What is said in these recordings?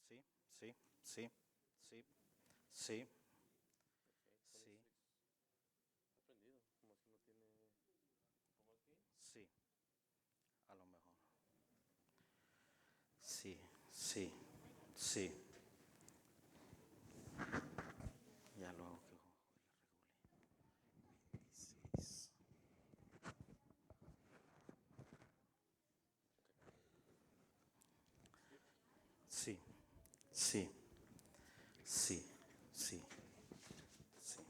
Sí, sí, sí, sí, sí, Ok, sí, está prendido, como si no tiene... ¿Pongo aquí? sí, a lo mejor. Sí, sí, sí. Ya lo hago que regule. 26. Ok. ¿Sí? Sí, sí, sí, sí, sí.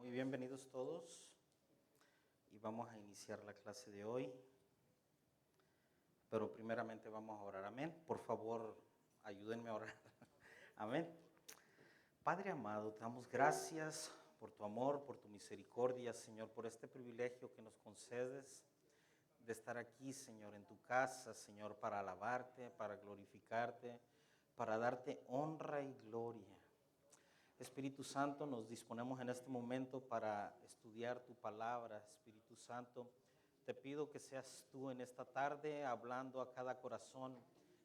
Muy bienvenidos todos y vamos a iniciar la clase de hoy. Pero primeramente vamos a orar. Amén. Por favor, ayúdenme a orar. Amén. Padre amado, te damos gracias por tu amor, por tu misericordia, Señor, por este privilegio que nos concedes de estar aquí, Señor, en tu casa, Señor, para alabarte, para glorificarte, para darte honra y gloria. Espíritu Santo, nos disponemos en este momento para estudiar tu palabra. Espíritu Santo, te pido que seas tú en esta tarde hablando a cada corazón,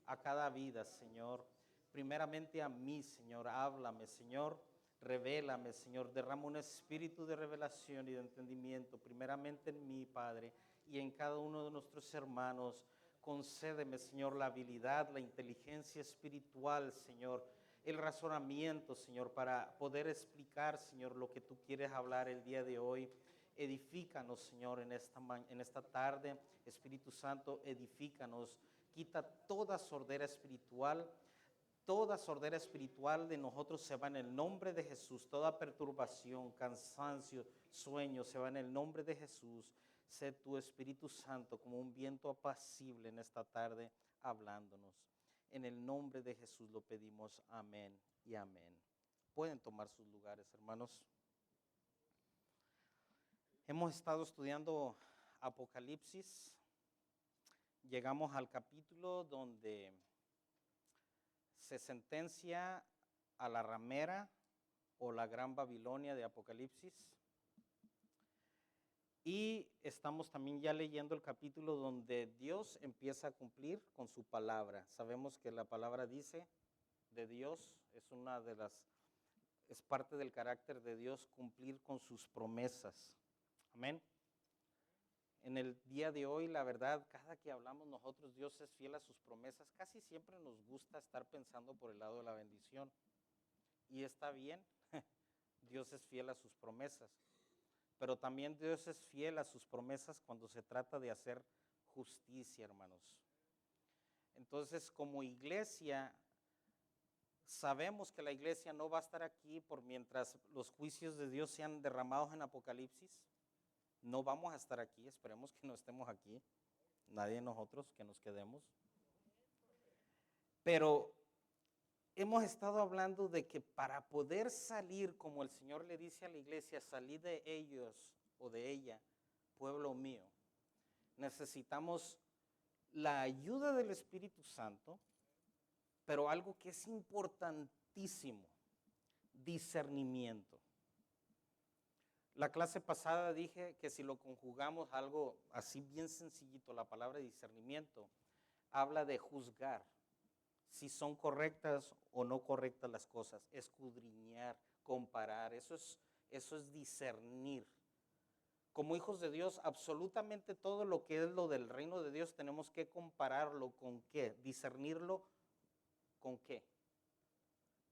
a cada vida, Señor. Primeramente a mí, Señor, háblame, Señor, revélame, Señor, derrama un espíritu de revelación y de entendimiento, primeramente en mí, Padre, y en cada uno de nuestros hermanos. Concédeme, Señor, la habilidad, la inteligencia espiritual, Señor, el razonamiento, Señor, para poder explicar, Señor, lo que tú quieres hablar el día de hoy. Edifícanos, Señor, en esta tarde. Espíritu Santo, edifícanos. Quita toda sordera espiritual. Toda sordera espiritual de nosotros se va en el nombre de Jesús. Toda perturbación, cansancio, sueño se va en el nombre de Jesús. sé tu Espíritu Santo como un viento apacible en esta tarde hablándonos. En el nombre de Jesús lo pedimos, amén y amén. Pueden tomar sus lugares, hermanos. Hemos estado estudiando Apocalipsis. Llegamos al capítulo donde se sentencia a la ramera o la gran Babilonia de Apocalipsis. Y estamos también ya leyendo el capítulo donde Dios empieza a cumplir con su palabra. Sabemos que la palabra dice de Dios, es parte del carácter de Dios cumplir con sus promesas. Amén. En el día de hoy, la verdad, cada que hablamos nosotros, Dios es fiel a sus promesas. Casi siempre nos gusta estar pensando por el lado de la bendición. Y está bien, Dios es fiel a sus promesas. Pero también Dios es fiel a sus promesas cuando se trata de hacer justicia, hermanos. Entonces, como iglesia, sabemos que la iglesia no va a estar aquí por mientras los juicios de Dios sean derramados en Apocalipsis. No vamos a estar aquí, esperemos que no estemos aquí, nadie de nosotros que nos quedemos. Pero hemos estado hablando de que para poder salir, como el Señor le dice a la iglesia, salir de ellos o de ella, pueblo mío, necesitamos la ayuda del Espíritu Santo, pero algo que es importantísimo, discernimiento. La clase pasada dije que si lo conjugamos algo así bien sencillito, la palabra discernimiento, habla de juzgar si son correctas o no correctas las cosas, escudriñar, comparar, eso es discernir. Como hijos de Dios, absolutamente todo lo que es lo del reino de Dios tenemos que compararlo con qué, discernirlo con qué,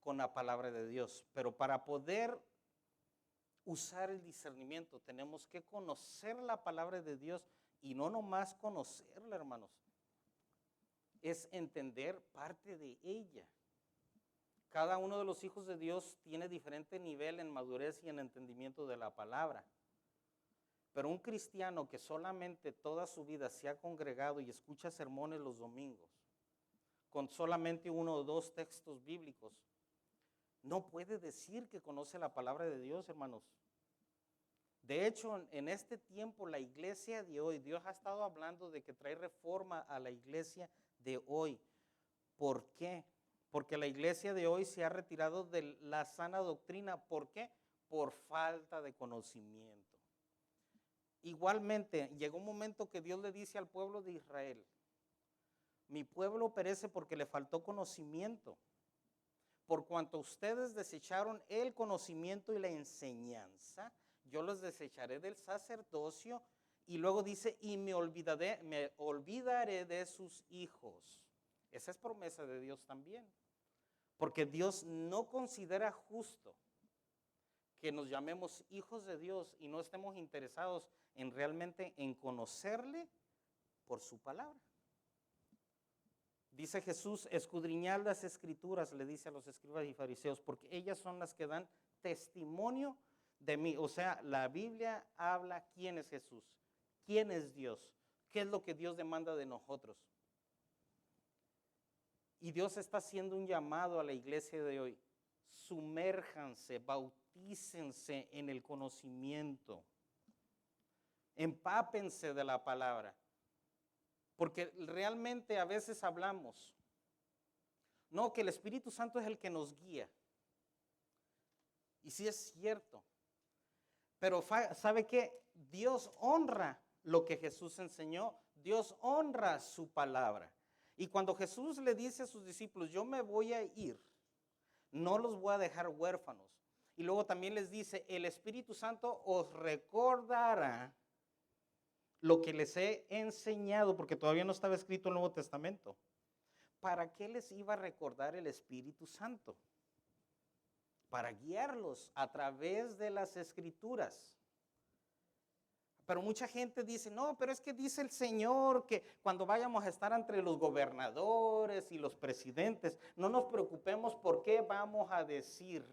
con la palabra de Dios. Pero para poder usar el discernimiento tenemos que conocer la palabra de Dios y no nomás conocerla, hermanos. Es entender parte de ella. Cada uno de los hijos de Dios tiene diferente nivel en madurez y en entendimiento de la palabra. Pero un cristiano que solamente toda su vida se ha congregado y escucha sermones los domingos, con solamente 1 o 2 textos bíblicos, no puede decir que conoce la palabra de Dios, hermanos. De hecho, en este tiempo, la iglesia de hoy, Dios ha estado hablando de que trae reforma a la iglesia de hoy. ¿Por qué? Porque la iglesia de hoy se ha retirado de la sana doctrina. ¿Por qué? Por falta de conocimiento. Igualmente, llegó un momento que Dios le dice al pueblo de Israel, mi pueblo perece porque le faltó conocimiento. Por cuanto ustedes desecharon el conocimiento y la enseñanza, yo los desecharé del sacerdocio. Y luego dice, y me olvidaré de sus hijos. Esa es promesa de Dios también. Porque Dios no considera justo que nos llamemos hijos de Dios y no estemos interesados en realmente en conocerle por su palabra. Dice Jesús, escudriñad las escrituras, le dice a los escribas y fariseos, porque ellas son las que dan testimonio de mí. O sea, la Biblia habla quién es Jesús, quién es Dios, qué es lo que Dios demanda de nosotros. Y Dios está haciendo un llamado a la iglesia de hoy. Sumérjanse, bautícense en el conocimiento. Empápense de la palabra. Porque realmente a veces hablamos, no, que el Espíritu Santo es el que nos guía. Y sí es cierto. Pero ¿sabe qué? Dios honra lo que Jesús enseñó. Dios honra su palabra. Y cuando Jesús le dice a sus discípulos, yo me voy a ir, no los voy a dejar huérfanos. Y luego también les dice, el Espíritu Santo os recordará lo que les he enseñado, porque todavía no estaba escrito el Nuevo Testamento. ¿Para qué les iba a recordar el Espíritu Santo? Para guiarlos a través de las Escrituras. Pero mucha gente dice, no, pero es que dice el Señor que cuando vayamos a estar entre los gobernadores y los presidentes, no nos preocupemos por qué vamos a decir.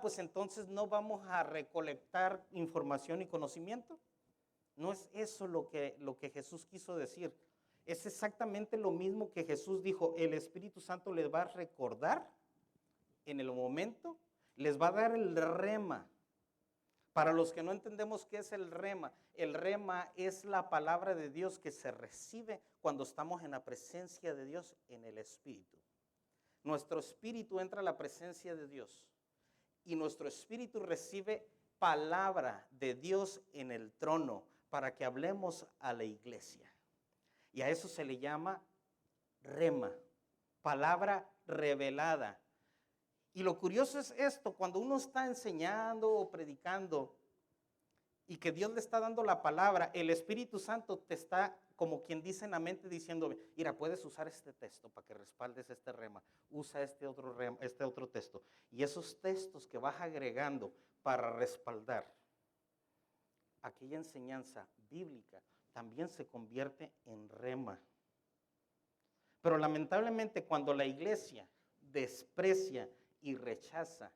pues entonces no vamos a recolectar información y conocimiento. No es eso lo que Jesús quiso decir. Es exactamente lo mismo que Jesús dijo. El Espíritu Santo les va a recordar en el momento, les va a dar el rema. Para los que no entendemos qué es el rema es la palabra de Dios que se recibe cuando estamos en la presencia de Dios en el Espíritu. Nuestro espíritu entra a la presencia de Dios y nuestro espíritu recibe palabra de Dios en el trono para que hablemos a la iglesia. Y a eso se le llama rema, palabra revelada. Y lo curioso es esto, cuando uno está enseñando o predicando y que Dios le está dando la palabra, el Espíritu Santo te está, como quien dice en la mente, diciendo, mira, puedes usar este texto para que respaldes este rema, usa este otro texto. Y esos textos que vas agregando para respaldar aquella enseñanza bíblica también se convierte en rema. Pero lamentablemente cuando la iglesia desprecia y rechaza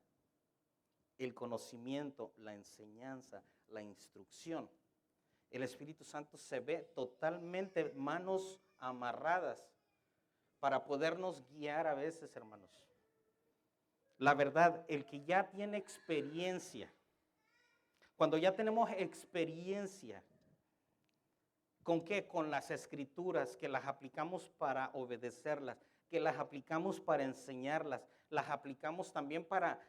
el conocimiento, la enseñanza, la instrucción, el Espíritu Santo se ve totalmente manos amarradas para podernos guiar a veces, hermanos. La verdad, el que ya tiene experiencia, cuando ya tenemos experiencia, ¿con qué? Con las escrituras, que las aplicamos para obedecerlas, que las aplicamos para enseñarlas, las aplicamos también para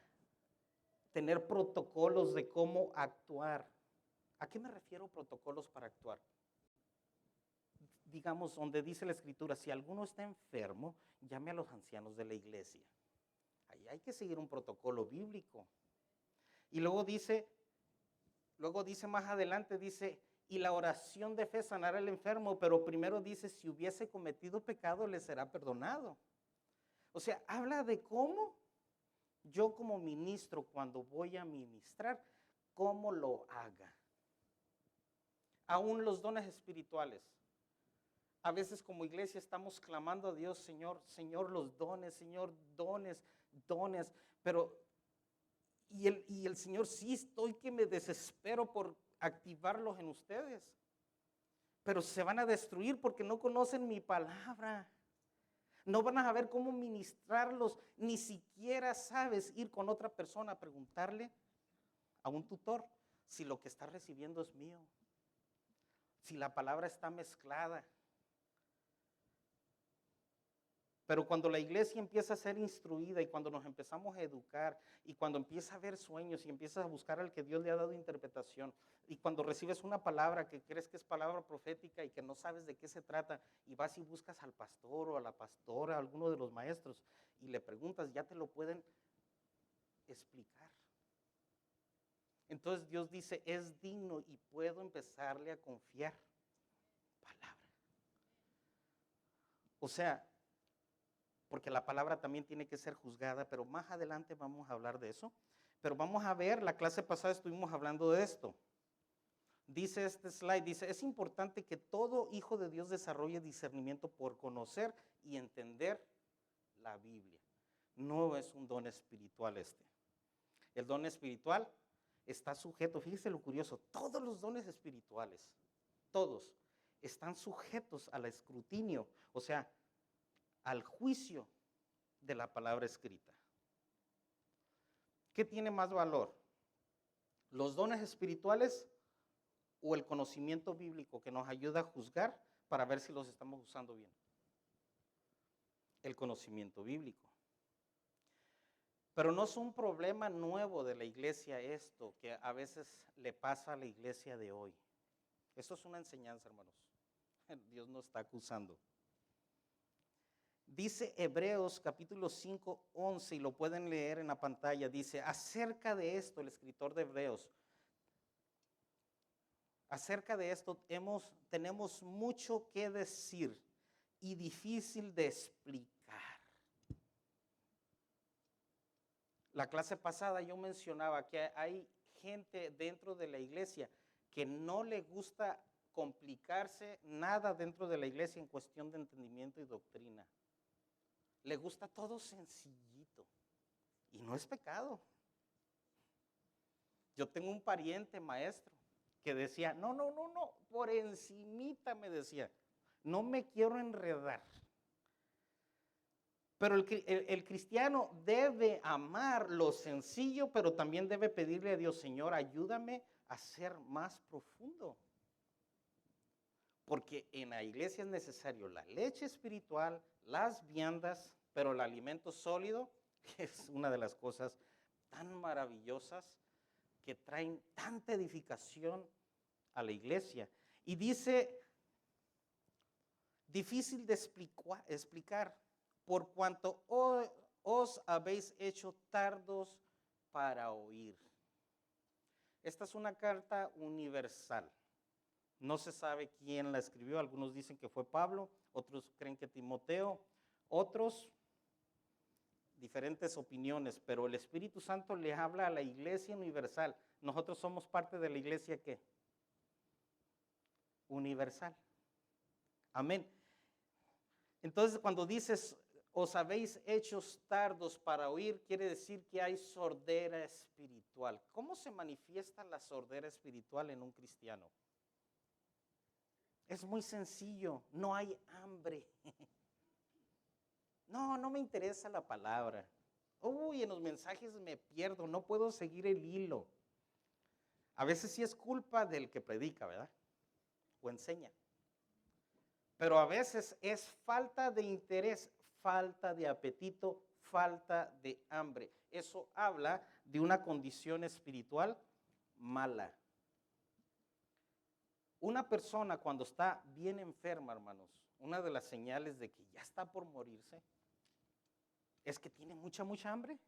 tener protocolos de cómo actuar. ¿A qué me refiero protocolos para actuar? Digamos, donde dice la escritura, si alguno está enfermo, llame a los ancianos de la iglesia. Ahí hay que seguir un protocolo bíblico. Y luego dice más adelante, dice, y la oración de fe sanará al enfermo, pero primero dice, si hubiese cometido pecado, le será perdonado. O sea, habla de cómo yo como ministro, cuando voy a ministrar, cómo lo haga. Aún los dones espirituales. A veces como iglesia estamos clamando a Dios, Señor, Señor, los dones, Señor, dones, pero y el Señor, sí estoy que me desespero por activarlos en ustedes, pero se van a destruir porque no conocen mi palabra. No van a saber cómo ministrarlos, ni siquiera sabes ir con otra persona a preguntarle a un tutor si lo que está recibiendo es mío, si la palabra está mezclada. Pero cuando la iglesia empieza a ser instruida y cuando nos empezamos a educar y cuando empieza a ver sueños y empiezas a buscar al que Dios le ha dado interpretación y cuando recibes una palabra que crees que es palabra profética y que no sabes de qué se trata y vas y buscas al pastor o a la pastora, a alguno de los maestros y le preguntas, ya te lo pueden explicar. Entonces Dios dice, es digno y puedo empezarle a confiar palabra. O sea, porque la palabra también tiene que ser juzgada, pero más adelante vamos a hablar de eso. Pero vamos a ver, la clase pasada estuvimos hablando de esto. Dice este slide, dice, es importante que todo hijo de Dios desarrolle discernimiento por conocer y entender la Biblia. No es un don espiritual este. El don espiritual está sujeto, fíjese lo curioso, todos los dones espirituales, todos, están sujetos al escrutinio, o sea, al juicio de la palabra escrita. ¿Qué tiene más valor? ¿Los dones espirituales o el conocimiento bíblico que nos ayuda a juzgar para ver si los estamos usando bien? El conocimiento bíblico. Pero no es un problema nuevo de la iglesia esto, que a veces le pasa a la iglesia de hoy. Esto es una enseñanza, hermanos. Dios nos está acusando. Dice Hebreos capítulo 5, 11, y lo pueden leer en la pantalla, dice, acerca de esto, el escritor de Hebreos, acerca de esto tenemos mucho que decir y difícil de explicar. La clase pasada yo mencionaba que hay gente dentro de la iglesia que no le gusta complicarse nada dentro de la iglesia en cuestión de entendimiento y doctrina. Le gusta todo sencillito. Y no es pecado. Yo tengo un pariente maestro que decía, no, por encimita me decía, no me quiero enredar. Pero el cristiano debe amar lo sencillo, pero también debe pedirle a Dios, Señor, ayúdame a ser más profundo. Porque en la iglesia es necesario la leche espiritual, las viandas, pero el alimento sólido es una de las cosas tan maravillosas que traen tanta edificación a la iglesia. Y dice, difícil de explicar, por cuanto os habéis hecho tardos para oír. Esta es una carta universal. No se sabe quién la escribió, algunos dicen que fue Pablo, otros creen que Timoteo, otros diferentes opiniones, pero el Espíritu Santo le habla a la iglesia universal. Nosotros somos parte de la iglesia ¿qué? Universal. Amén. Entonces cuando dices, os habéis hecho tardos para oír, quiere decir que hay sordera espiritual. ¿Cómo se manifiesta la sordera espiritual en un cristiano? Es muy sencillo, no hay hambre. No me interesa la palabra. Uy, en los mensajes me pierdo, no puedo seguir el hilo. A veces sí es culpa del que predica, ¿verdad? O enseña. Pero a veces es falta de interés, falta de apetito, falta de hambre. Eso habla de una condición espiritual mala. Una persona cuando está bien enferma, hermanos, una de las señales de que ya está por morirse es que tiene mucha hambre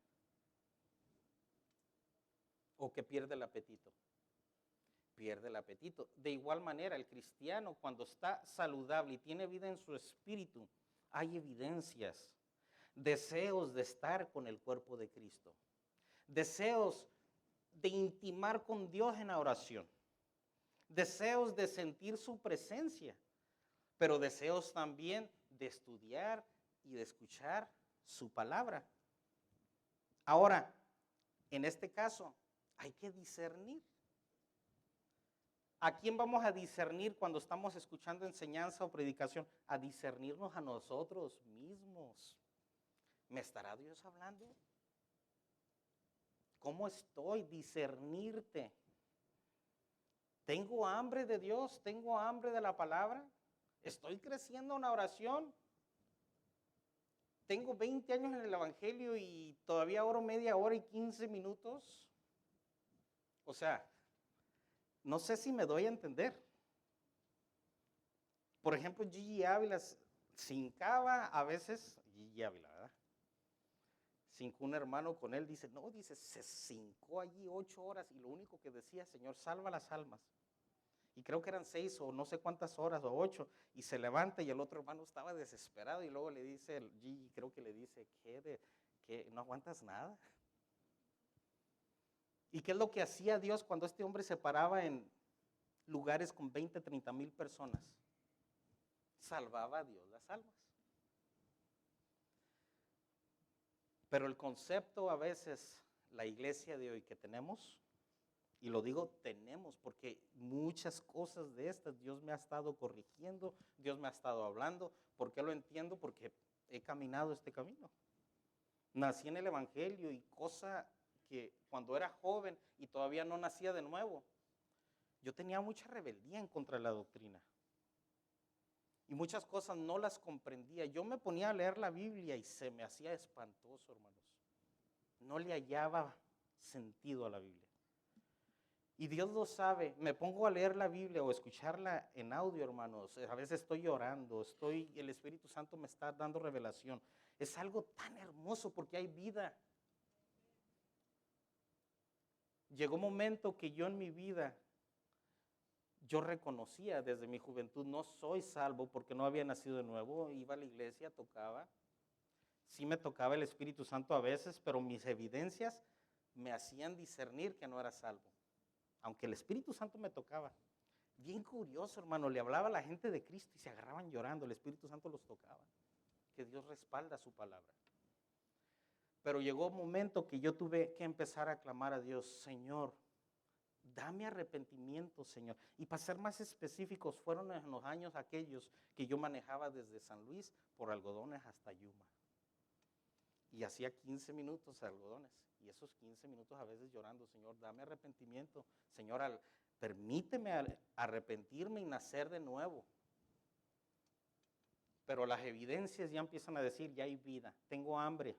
o que pierde el apetito. Pierde el apetito. De igual manera, el cristiano cuando está saludable y tiene vida en su espíritu, hay evidencias, deseos de estar con el cuerpo de Cristo, deseos de intimar con Dios en la oración, deseos de sentir su presencia, pero deseos también de estudiar y de escuchar su palabra. Ahora, en este caso, hay que discernir. ¿A quién vamos a discernir cuando estamos escuchando enseñanza o predicación? A discernirnos a nosotros mismos. ¿Me estará Dios hablando? ¿Cómo estoy? Discernirte. ¿Tengo hambre de Dios? ¿Tengo hambre de la palabra? ¿Estoy creciendo en la oración? Tengo 20 años en el Evangelio y todavía oro media hora y 15 minutos. O sea, no sé si me doy a entender. Por ejemplo, Gigi Ávila se hincaba a veces, Gigi Ávila, ¿verdad? Se hincó un hermano con él, dice, no, dice, se hincó allí 8 horas y lo único que decía, Señor, salva las almas. Y creo que eran 6 o no sé cuántas horas o 8, y se levanta y el otro hermano estaba desesperado y luego le dice, Gigi creo que le dice, ¿qué? ¿No aguantas nada? ¿Y qué es lo que hacía Dios cuando este hombre se paraba en lugares con 20, 30 mil personas? Salvaba a Dios las almas. Pero el concepto a veces, la iglesia de hoy que tenemos, y lo digo tenemos porque muchas cosas de estas Dios me ha estado corrigiendo, Dios me ha estado hablando. ¿Por qué lo entiendo? Porque he caminado este camino. Nací en el Evangelio y cosa que cuando era joven y todavía no nacía de nuevo, yo tenía mucha rebeldía en contra de la doctrina. Y muchas cosas no las comprendía. Yo me ponía a leer la Biblia y se me hacía espantoso, hermanos. No le hallaba sentido a la Biblia. Y Dios lo sabe. Me pongo a leer la Biblia o escucharla en audio, hermanos. A veces estoy llorando, el Espíritu Santo me está dando revelación. Es algo tan hermoso porque hay vida. Llegó un momento que yo en mi vida, yo reconocía desde mi juventud, no soy salvo porque no había nacido de nuevo. Iba a la iglesia, tocaba. Sí me tocaba el Espíritu Santo a veces, pero mis evidencias me hacían discernir que no era salvo. Aunque el Espíritu Santo me tocaba. Bien curioso, hermano, le hablaba a la gente de Cristo y se agarraban llorando, el Espíritu Santo los tocaba. Que Dios respalda su palabra. Pero llegó un momento que yo tuve que empezar a clamar a Dios, Señor, Dame arrepentimiento, Señor. Y para ser más específicos, fueron en los años aquellos que yo manejaba desde San Luis por Algodones hasta Yuma. Y hacía 15 minutos de algodones. Y esos 15 minutos a veces llorando, Señor, dame arrepentimiento. Señor, permíteme arrepentirme y nacer de nuevo. Pero las evidencias ya empiezan a decir, ya hay vida, tengo hambre.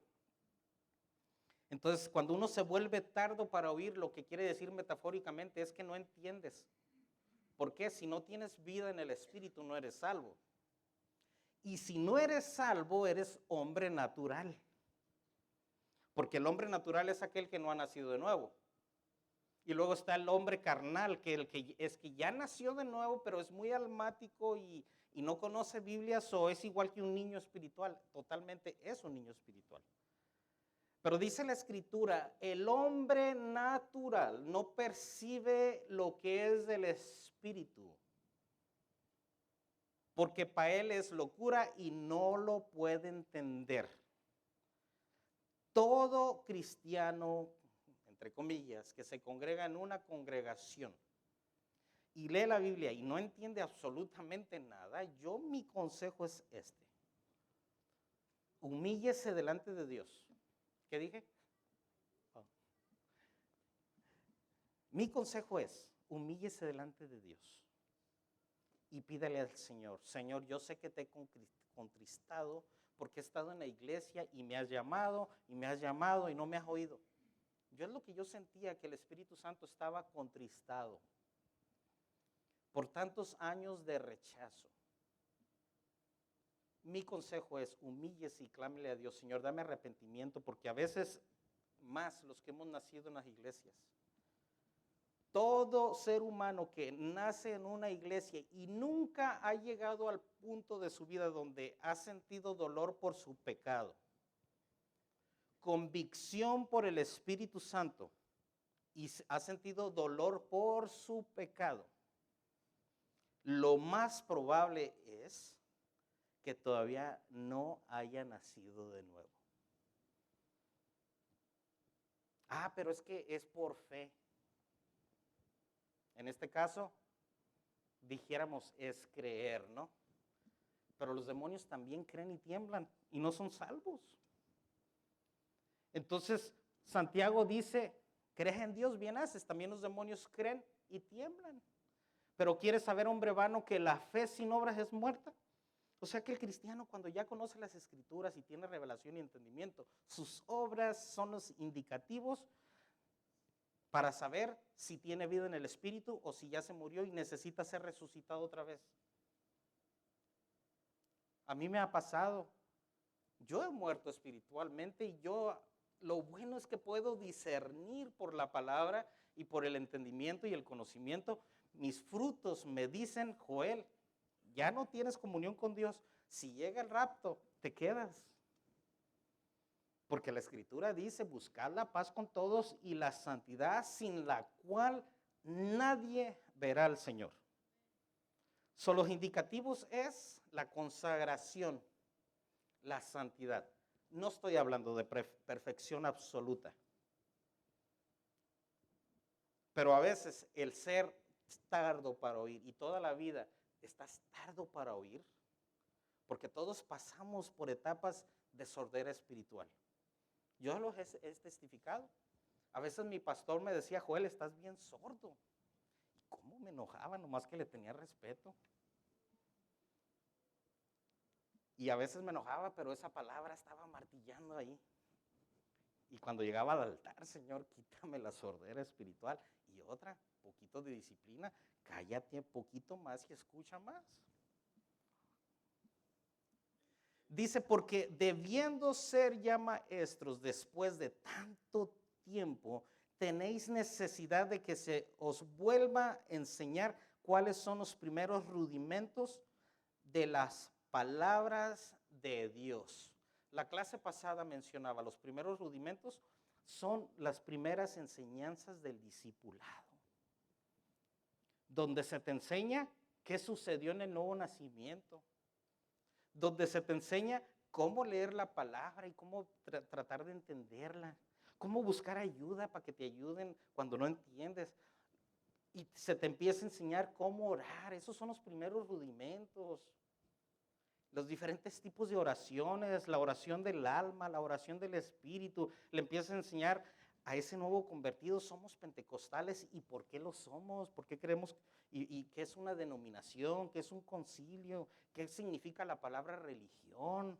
Entonces, cuando uno se vuelve tardo para oír, lo que quiere decir metafóricamente es que no entiendes. ¿Por qué? Si no tienes vida en el Espíritu, no eres salvo. Y si no eres salvo, eres hombre natural. Porque el hombre natural es aquel que no ha nacido de nuevo. Y luego está el hombre carnal, que ya nació de nuevo, pero es muy almático y no conoce Biblias, o es igual que un niño espiritual. Totalmente es un niño espiritual. Pero dice la Escritura, el hombre natural no percibe lo que es del Espíritu, porque para él es locura y no lo puede entender. Todo cristiano, entre comillas, que se congrega en una congregación y lee la Biblia y no entiende absolutamente nada, mi consejo es este. Humíllese delante de Dios. ¿Qué dije? Oh. Mi consejo es, humíllese delante de Dios y pídale al Señor, Señor, yo sé que te he contristado porque he estado en la iglesia y me has llamado y no me has oído. Es lo que yo sentía, que el Espíritu Santo estaba contristado por tantos años de rechazo. Mi consejo es, humíllese y clámele a Dios, Señor, dame arrepentimiento, porque a veces más los que hemos nacido en las iglesias. Todo ser humano que nace en una iglesia y nunca ha llegado al punto de su vida donde ha sentido dolor por su pecado, convicción por el Espíritu Santo y ha sentido dolor por su pecado, lo más probable es que todavía no haya nacido de nuevo. Pero es que es por fe. En este caso, dijéramos, es creer, ¿no? Pero los demonios también creen y tiemblan y no son salvos. Entonces, Santiago dice, crees en Dios, bien haces. También los demonios creen y tiemblan. Pero ¿quieres saber, hombre vano, que la fe sin obras es muerta? O sea que el cristiano, cuando ya conoce las Escrituras y tiene revelación y entendimiento, sus obras son los indicativos para saber si tiene vida en el Espíritu o si ya se murió y necesita ser resucitado otra vez. A mí me ha pasado. Yo he muerto espiritualmente y lo bueno es que puedo discernir por la palabra y por el entendimiento y el conocimiento. Mis frutos me dicen, Joel, ya no tienes comunión con Dios. Si llega el rapto, te quedas. Porque la Escritura dice, buscad la paz con todos y la santidad sin la cual nadie verá al Señor. Los indicativos es la consagración, la santidad. No estoy hablando de perfección absoluta. Pero a veces el ser tardo para oír y toda la vida estás tardo para oír, porque todos pasamos por etapas de sordera espiritual. Yo los he testificado. A veces mi pastor me decía, Joel, estás bien sordo. ¿Y cómo me enojaba? Nomás que le tenía respeto. Y a veces me enojaba, pero esa palabra estaba martillando ahí. Y cuando llegaba al altar, Señor, quítame la sordera espiritual. Y otra, poquito de disciplina, cállate un poquito más y escucha más. Dice, porque debiendo ser ya maestros después de tanto tiempo, tenéis necesidad de que se os vuelva a enseñar cuáles son los primeros rudimentos de las palabras de Dios. La clase pasada mencionaba, los primeros rudimentos son las primeras enseñanzas del discipulado, donde se te enseña qué sucedió en el nuevo nacimiento, donde se te enseña cómo leer la palabra y cómo tratar de entenderla, cómo buscar ayuda para que te ayuden cuando no entiendes. y se te empieza a enseñar cómo orar. Esos son los primeros rudimentos. Los diferentes tipos de oraciones, la oración del alma, la oración del espíritu. Le empieza a enseñar a ese nuevo convertido, somos pentecostales. ¿Y por qué lo somos? ¿Por qué creemos? ¿Y qué es una denominación? ¿Qué es un concilio? ¿Qué significa la palabra religión?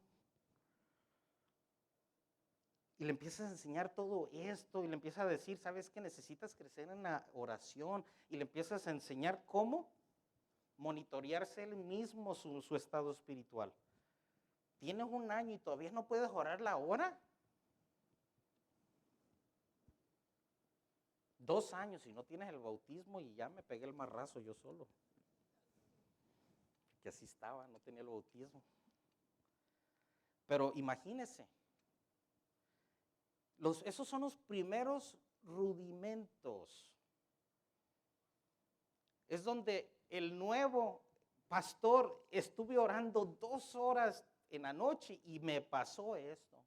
Y le empiezas a enseñar todo esto y le empiezas a decir, ¿sabes qué? Necesitas crecer en la oración. Y le empiezas a enseñar cómo monitorearse él mismo su estado espiritual. ¿Tienes un año y todavía no puedes orar la hora? 2 años y no tienes el bautismo y ya me pegué el marrazo yo solo. Que así estaba, no tenía el bautismo. Pero imagínese, esos son los primeros rudimentos. Es donde el nuevo pastor estuve orando 2 horas en la noche y me pasó esto.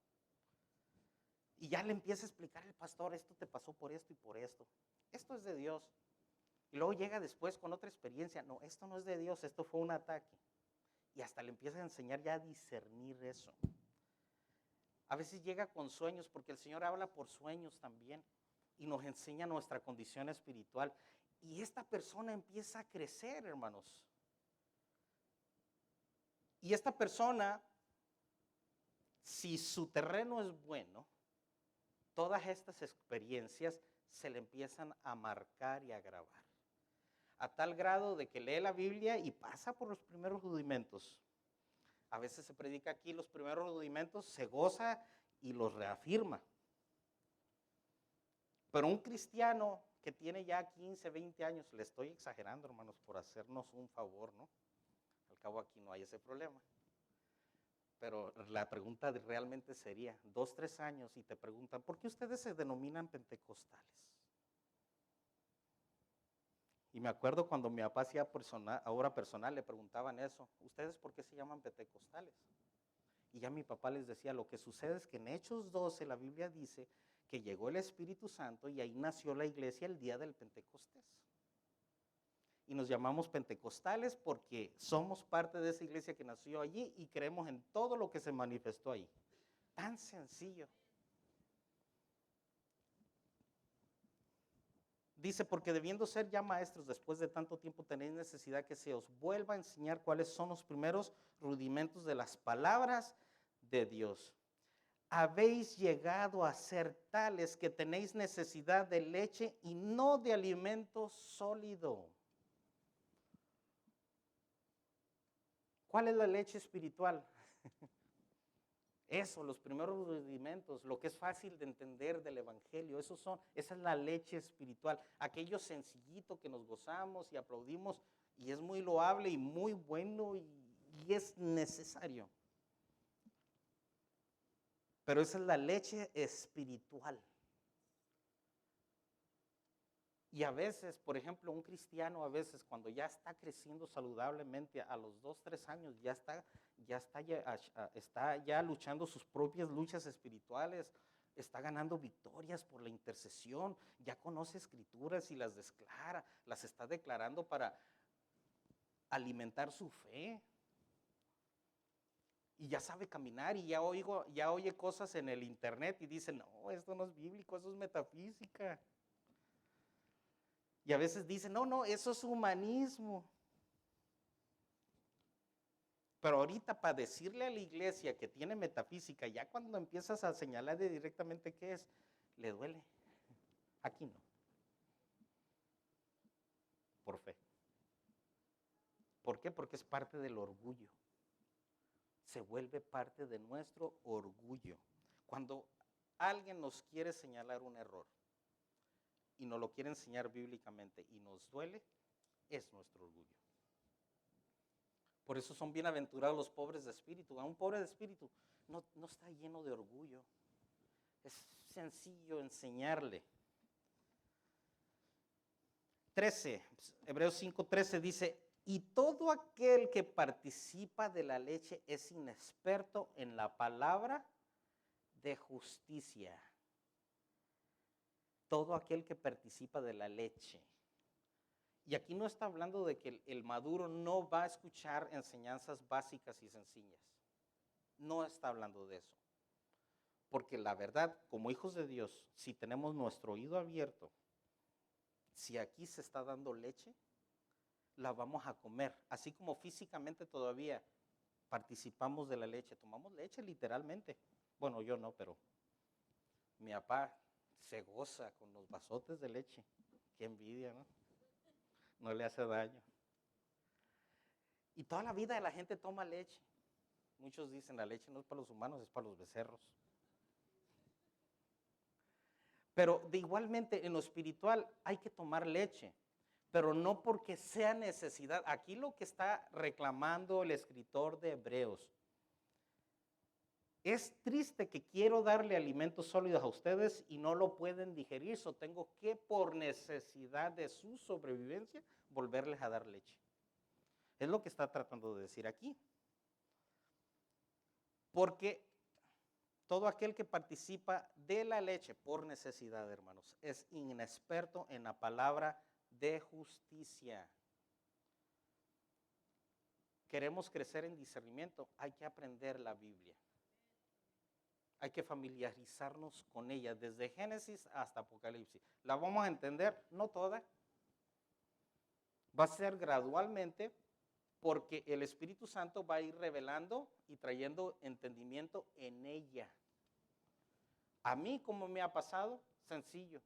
Y ya le empieza a explicar el pastor, esto te pasó por esto y por esto. Esto es de Dios. Y luego llega después con otra experiencia. No, esto no es de Dios, esto fue un ataque. Y hasta le empieza a enseñar ya a discernir eso. A veces llega con sueños, porque el Señor habla por sueños también. Y nos enseña nuestra condición espiritual. Y esta persona empieza a crecer, hermanos. Y esta persona, si su terreno es bueno, todas estas experiencias se le empiezan a marcar y a grabar. A tal grado de que lee la Biblia y pasa por los primeros rudimentos. A veces se predica aquí los primeros rudimentos, se goza y los reafirma. Pero un cristiano que tiene ya 15, 20 años, le estoy exagerando, hermanos, por hacernos un favor, ¿no? Al cabo aquí no hay ese problema. Pero la pregunta realmente sería, 2, 3 años y te preguntan, ¿por qué ustedes se denominan pentecostales? Y me acuerdo cuando mi papá hacía obra personal, le preguntaban eso, ¿ustedes por qué se llaman pentecostales? Y ya mi papá les decía, lo que sucede es que en Hechos 12 la Biblia dice que llegó el Espíritu Santo y ahí nació la iglesia el día del Pentecostés. Y nos llamamos pentecostales porque somos parte de esa iglesia que nació allí y creemos en todo lo que se manifestó ahí. Tan sencillo. Dice, porque debiendo ser ya maestros después de tanto tiempo, tenéis necesidad que se os vuelva a enseñar cuáles son los primeros rudimentos de las palabras de Dios. Habéis llegado a ser tales que tenéis necesidad de leche y no de alimento sólido. ¿Cuál es la leche espiritual? Eso, los primeros rudimentos, lo que es fácil de entender del evangelio, esa es la leche espiritual, aquello sencillito que nos gozamos y aplaudimos y es muy loable y muy bueno y es necesario. Pero esa es la leche espiritual. Y a veces, por ejemplo, un cristiano a veces cuando ya está creciendo saludablemente a los 2, 3 años, está ya luchando sus propias luchas espirituales, está ganando victorias por la intercesión, ya conoce escrituras y las declara, las está declarando para alimentar su fe. Y ya sabe caminar y ya oye cosas en el internet y dice, no, esto no es bíblico, eso es metafísica. Y a veces dicen, no, eso es humanismo. Pero ahorita para decirle a la iglesia que tiene metafísica, ya cuando empiezas a señalarle directamente qué es, le duele. Aquí no. Por fe. ¿Por qué? Porque es parte del orgullo. Se vuelve parte de nuestro orgullo. Cuando alguien nos quiere señalar un error y nos lo quiere enseñar bíblicamente y nos duele, es nuestro orgullo. Por eso son bienaventurados los pobres de espíritu. A un pobre de espíritu no está lleno de orgullo. Es sencillo enseñarle. 13, Hebreos 5:13 dice, y todo aquel que participa de la leche es inexperto en la palabra de justicia. Todo aquel que participa de la leche. Y aquí no está hablando de que el maduro no va a escuchar enseñanzas básicas y sencillas. No está hablando de eso. Porque la verdad, como hijos de Dios, si tenemos nuestro oído abierto, si aquí se está dando leche, la vamos a comer. Así como físicamente todavía participamos de la leche, tomamos leche literalmente. Bueno, yo no, pero mi papá se goza con los vasotes de leche. Qué envidia, ¿no? No le hace daño. Y toda la vida la gente toma leche. Muchos dicen la leche no es para los humanos, es para los becerros. Pero de igualmente en lo espiritual hay que tomar leche, pero no porque sea necesidad. Aquí lo que está reclamando el escritor de Hebreos, es triste que quiero darle alimentos sólidos a ustedes y no lo pueden digerir, so tengo que por necesidad de su sobrevivencia volverles a dar leche. Es lo que está tratando de decir aquí. Porque todo aquel que participa de la leche por necesidad, hermanos, es inexperto en la palabra de justicia. Queremos crecer en discernimiento, hay que aprender la Biblia. Hay que familiarizarnos con ella, desde Génesis hasta Apocalipsis. ¿La vamos a entender? No toda. Va a ser gradualmente, porque el Espíritu Santo va a ir revelando y trayendo entendimiento en ella. A mí, como me ha pasado, sencillo.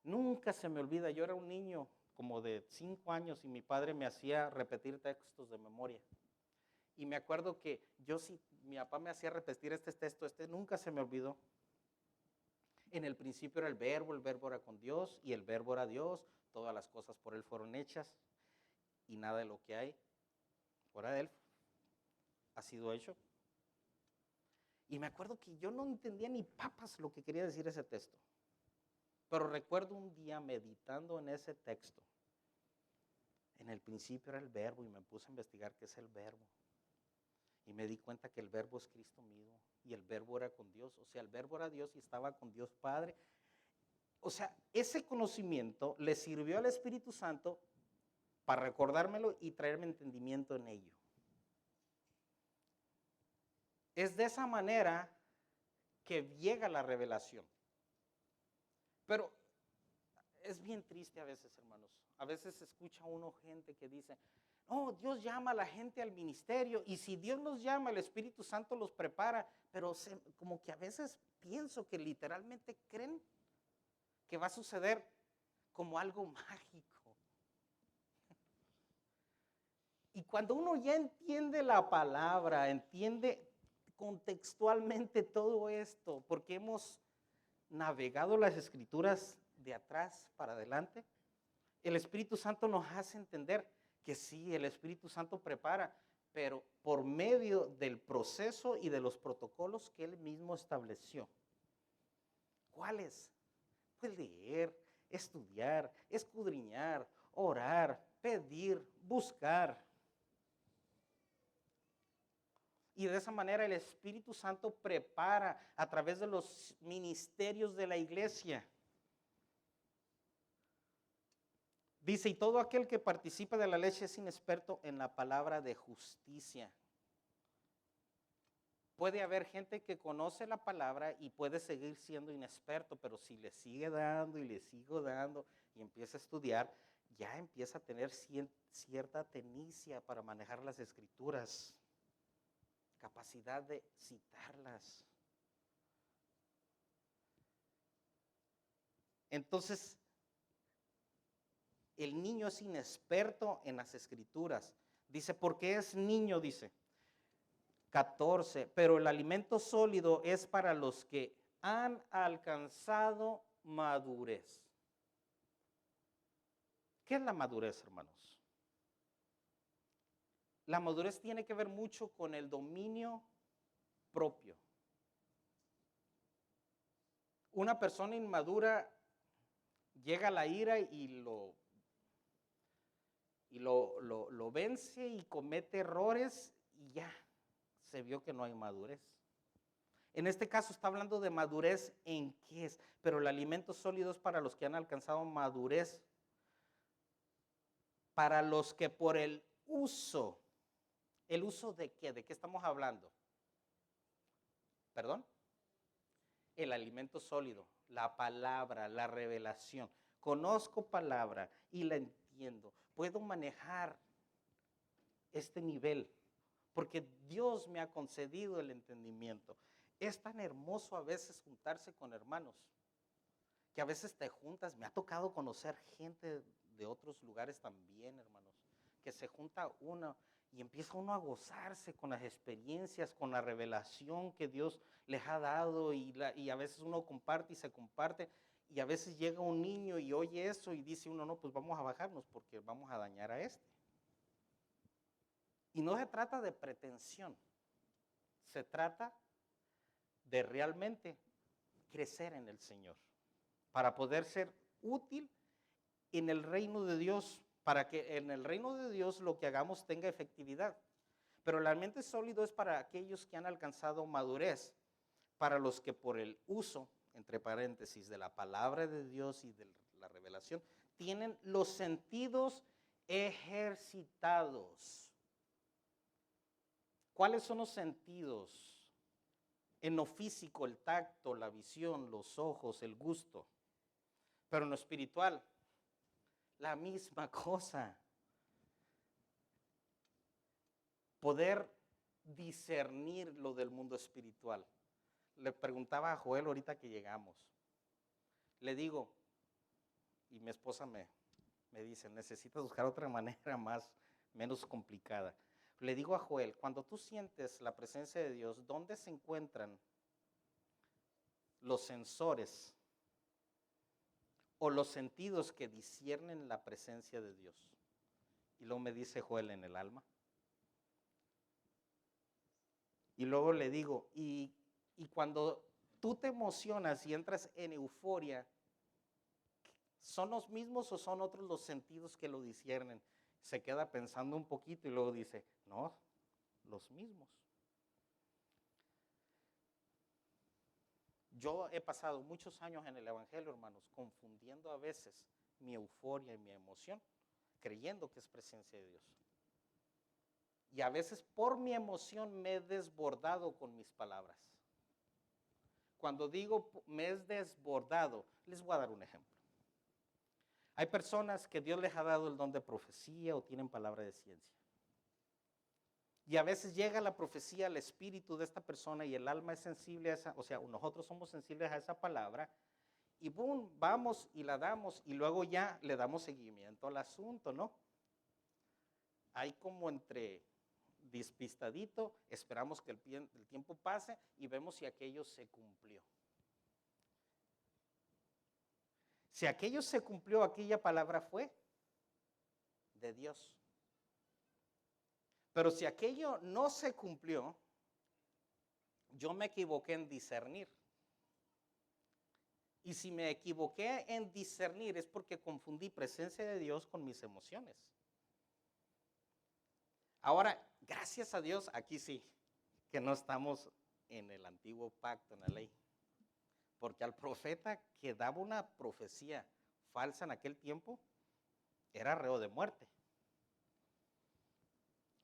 Nunca se me olvida, yo era un niño como de 5 años y mi padre me hacía repetir textos de memoria. Y me acuerdo que mi papá me hacía repetir este texto, nunca se me olvidó. En el principio era el verbo era con Dios y el verbo era Dios, todas las cosas por él fueron hechas y nada de lo que hay fuera de él ha sido hecho. Y me acuerdo que yo no entendía ni papas lo que quería decir ese texto. Pero recuerdo un día meditando en ese texto. En el principio era el verbo y me puse a investigar qué es el verbo. Y me di cuenta que el verbo es Cristo mismo y el verbo era con Dios. O sea, el verbo era Dios y estaba con Dios Padre. O sea, ese conocimiento le sirvió al Espíritu Santo para recordármelo y traerme entendimiento en ello. Es de esa manera que llega la revelación. Pero es bien triste a veces, hermanos. A veces escucha uno gente que dice, no, Dios llama a la gente al ministerio y si Dios los llama, el Espíritu Santo los prepara, pero como que a veces pienso que literalmente creen que va a suceder como algo mágico. Y cuando uno ya entiende la palabra, entiende contextualmente todo esto, porque hemos navegado las Escrituras de atrás para adelante, el Espíritu Santo nos hace entender que sí, el Espíritu Santo prepara, pero por medio del proceso y de los protocolos que Él mismo estableció. ¿Cuáles? Pues leer, estudiar, escudriñar, orar, pedir, buscar. Y de esa manera el Espíritu Santo prepara a través de los ministerios de la iglesia. Dice, y todo aquel que participa de la leche es inexperto en la palabra de justicia. Puede haber gente que conoce la palabra y puede seguir siendo inexperto, pero si le sigue dando y le sigo dando y empieza a estudiar, ya empieza a tener cierta tenicia para manejar las escrituras, capacidad de citarlas. Entonces, el niño es inexperto en las escrituras. Dice, porque es niño, dice. 14, pero el alimento sólido es para los que han alcanzado madurez. ¿Qué es la madurez, hermanos? La madurez tiene que ver mucho con el dominio propio. Una persona inmadura llega a la ira y lo vence y comete errores y ya. Se vio que no hay madurez. En este caso está hablando de madurez en qué es, pero el alimento sólido es para los que han alcanzado madurez para los que por ¿el uso de qué? ¿De qué estamos hablando? ¿Perdón? El alimento sólido, la palabra, la revelación. Conozco palabra y la entiendo. Puedo manejar este nivel porque Dios me ha concedido el entendimiento. Es tan hermoso a veces juntarse con hermanos, que a veces te juntas. Me ha tocado conocer gente de otros lugares también, hermanos, que se junta uno y empieza uno a gozarse con las experiencias, con la revelación que Dios les ha dado y a veces uno comparte y se comparte y a veces llega un niño y oye eso y dice uno, no, pues vamos a bajarnos porque vamos a dañar a este. Y no se trata de pretensión, se trata de realmente crecer en el Señor para poder ser útil en el reino de Dios, para que en el reino de Dios lo que hagamos tenga efectividad. Pero el alimento sólido es para aquellos que han alcanzado madurez, para los que por el uso, entre paréntesis, de la palabra de Dios y de la revelación, tienen los sentidos ejercitados. ¿Cuáles son los sentidos? En lo físico, el tacto, la visión, los ojos, el gusto. Pero en lo espiritual, la misma cosa. Poder discernir lo del mundo espiritual. Le preguntaba a Joel ahorita que llegamos. Le digo, y mi esposa me dice, necesitas buscar otra manera menos complicada. Le digo a Joel, cuando tú sientes la presencia de Dios, ¿dónde se encuentran los sensores o los sentidos que disciernen la presencia de Dios? Y luego me dice Joel, en el alma. Y luego le digo, y cuando tú te emocionas y entras en euforia, ¿son los mismos o son otros los sentidos que lo disciernen? Se queda pensando un poquito y luego dice, no, los mismos. Yo he pasado muchos años en el Evangelio, hermanos, confundiendo a veces mi euforia y mi emoción, creyendo que es presencia de Dios. Y a veces por mi emoción me he desbordado con mis palabras. Cuando digo me he desbordado, les voy a dar un ejemplo. Hay personas que Dios les ha dado el don de profecía o tienen palabra de ciencia. Y a veces llega la profecía al espíritu de esta persona y el alma es sensible a esa, o sea, nosotros somos sensibles a esa palabra y boom, vamos y la damos y luego ya le damos seguimiento al asunto, ¿no? Hay como entre despistadito, esperamos que el tiempo pase y vemos si aquello se cumplió. Si aquello se cumplió, aquella palabra fue de Dios. Pero si aquello no se cumplió, yo me equivoqué en discernir. Y si me equivoqué en discernir es porque confundí presencia de Dios con mis emociones. Ahora, gracias a Dios, aquí sí, que no estamos en el antiguo pacto, en la ley. Porque al profeta que daba una profecía falsa en aquel tiempo, era reo de muerte.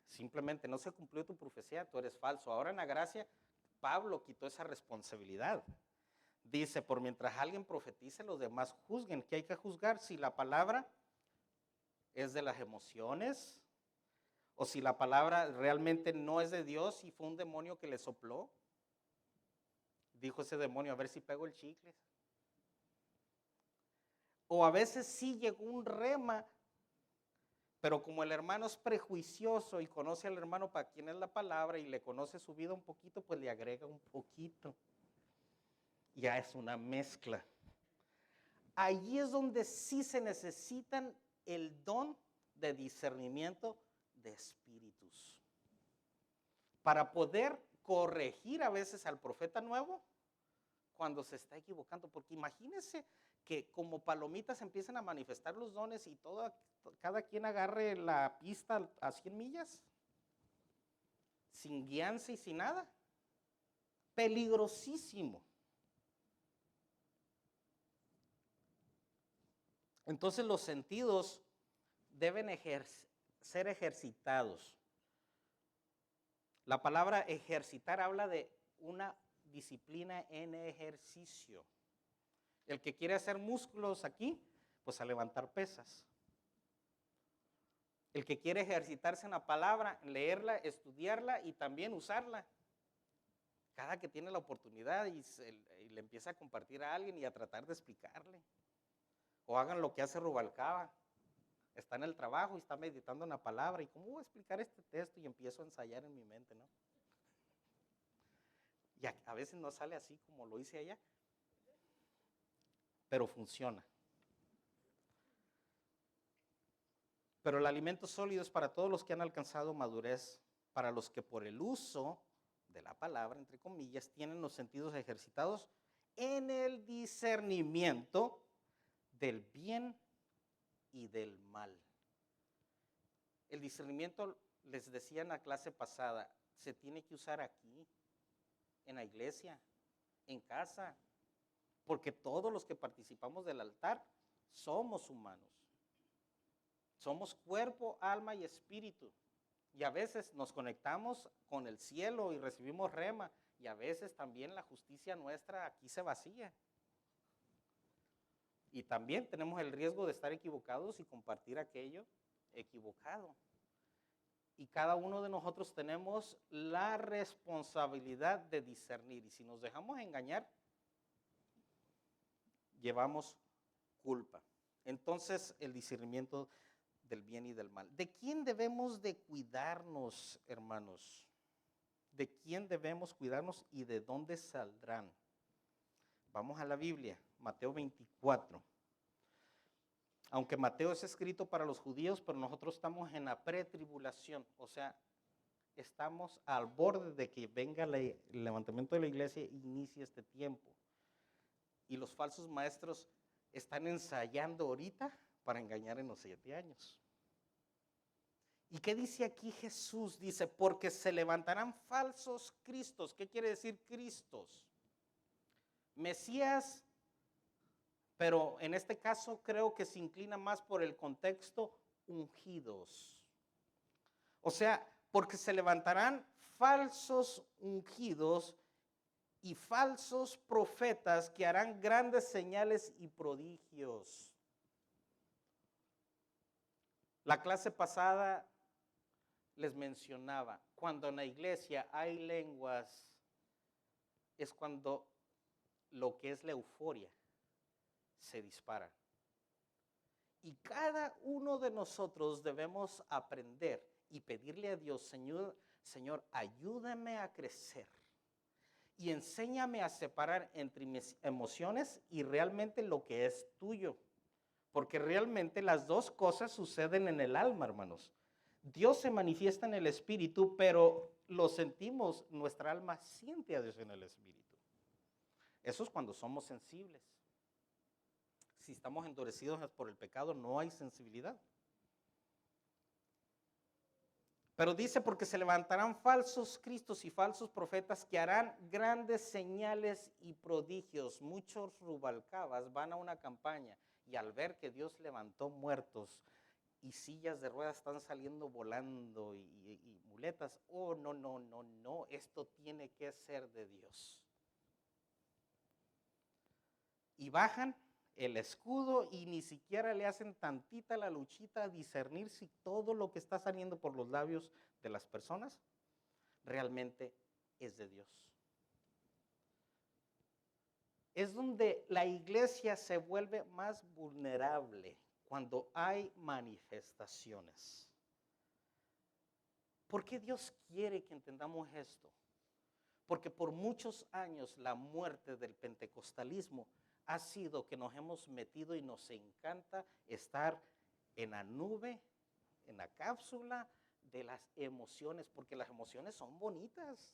Simplemente no se cumplió tu profecía, tú eres falso. Ahora en la gracia, Pablo quitó esa responsabilidad. Dice, por mientras alguien profetice, los demás juzguen. ¿Qué hay que juzgar? Si la palabra es de las emociones o si la palabra realmente no es de Dios y fue un demonio que le sopló. Dijo ese demonio, a ver si pego el chicle. O a veces sí llegó un rema, pero como el hermano es prejuicioso y conoce al hermano para quién es la palabra y le conoce su vida un poquito, pues le agrega un poquito. Ya es una mezcla. Allí es donde sí se necesitan el don de discernimiento de espíritus. Para poder corregir a veces al profeta nuevo cuando se está equivocando. Porque imagínense que como palomitas empiezan a manifestar los dones y cada quien agarre la pista a 100 millas, sin guianza y sin nada. Peligrosísimo. Entonces los sentidos deben ser ejercitados. La palabra ejercitar habla de una disciplina en ejercicio. El que quiere hacer músculos aquí, pues a levantar pesas. El que quiere ejercitarse en la palabra, leerla, estudiarla y también usarla. Cada que tiene la oportunidad y le empieza a compartir a alguien y a tratar de explicarle. O hagan lo que hace Rubalcaba. Está en el trabajo y está meditando en la palabra. ¿Y cómo voy a explicar este texto? Y empiezo a ensayar en mi mente, ¿no? Y a veces no sale así como lo hice allá. Pero funciona. Pero el alimento sólido es para todos los que han alcanzado madurez, para los que por el uso de la palabra, entre comillas, tienen los sentidos ejercitados en el discernimiento del bien y del mal. El discernimiento, les decía en la clase pasada, se tiene que usar aquí, en la iglesia, en casa, porque todos los que participamos del altar somos humanos. Somos cuerpo, alma y espíritu. Y a veces nos conectamos con el cielo y recibimos rema, y a veces también la justicia nuestra aquí se vacía. Y también tenemos el riesgo de estar equivocados y compartir aquello equivocado. Y cada uno de nosotros tenemos la responsabilidad de discernir. Y si nos dejamos engañar, llevamos culpa. Entonces, el discernimiento del bien y del mal. ¿De quién debemos de cuidarnos, hermanos? ¿De quién debemos cuidarnos y de dónde saldrán? Vamos a la Biblia, Mateo 24. Aunque Mateo es escrito para los judíos, pero nosotros estamos en la pretribulación, o sea, estamos al borde de que venga el levantamiento de la iglesia e inicie este tiempo. Y los falsos maestros están ensayando ahorita para engañar en los 7 años. ¿Y qué dice aquí Jesús? Dice, porque se levantarán falsos cristos. ¿Qué quiere decir cristos? Mesías, pero en este caso creo que se inclina más por el contexto ungidos. O sea, porque se levantarán falsos ungidos y falsos profetas que harán grandes señales y prodigios. La clase pasada les mencionaba, cuando en la iglesia hay lenguas, es cuando lo que es la euforia se dispara. Y cada uno de nosotros debemos aprender y pedirle a Dios, Señor, ayúdame a crecer y enséñame a separar entre mis emociones y realmente lo que es tuyo. Porque realmente las dos cosas suceden en el alma, hermanos. Dios se manifiesta en el espíritu, pero lo sentimos, nuestra alma siente a Dios en el espíritu. Eso es cuando somos sensibles. Si estamos endurecidos por el pecado, no hay sensibilidad. Pero dice, porque se levantarán falsos cristos y falsos profetas que harán grandes señales y prodigios. Muchos Rubalcabas van a una campaña y al ver que Dios levantó muertos y sillas de ruedas están saliendo volando y muletas, oh, no, esto tiene que ser de Dios. Y bajan el escudo y ni siquiera le hacen tantita la luchita a discernir si todo lo que está saliendo por los labios de las personas realmente es de Dios. Es donde la iglesia se vuelve más vulnerable cuando hay manifestaciones. ¿Por qué Dios quiere que entendamos esto? Porque por muchos años la muerte del pentecostalismo ha sido que nos hemos metido y nos encanta estar en la nube, en la cápsula de las emociones, porque las emociones son bonitas,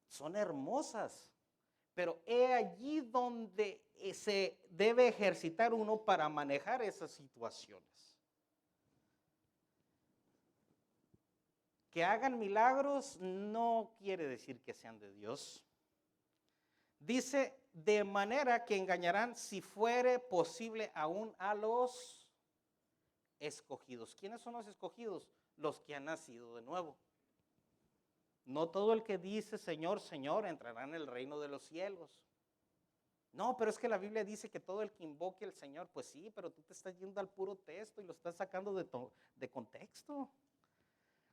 son hermosas, pero es allí donde se debe ejercitar uno para manejar esas situaciones. Que hagan milagros no quiere decir que sean de Dios. Dice de manera que engañarán, si fuere posible, aún a los escogidos. ¿Quiénes son los escogidos? Los que han nacido de nuevo. No todo el que dice Señor, Señor entrará en el reino de los cielos. No, pero es que la Biblia dice que todo el que invoque al Señor, pues sí, pero tú te estás yendo al puro texto y lo estás sacando de contexto.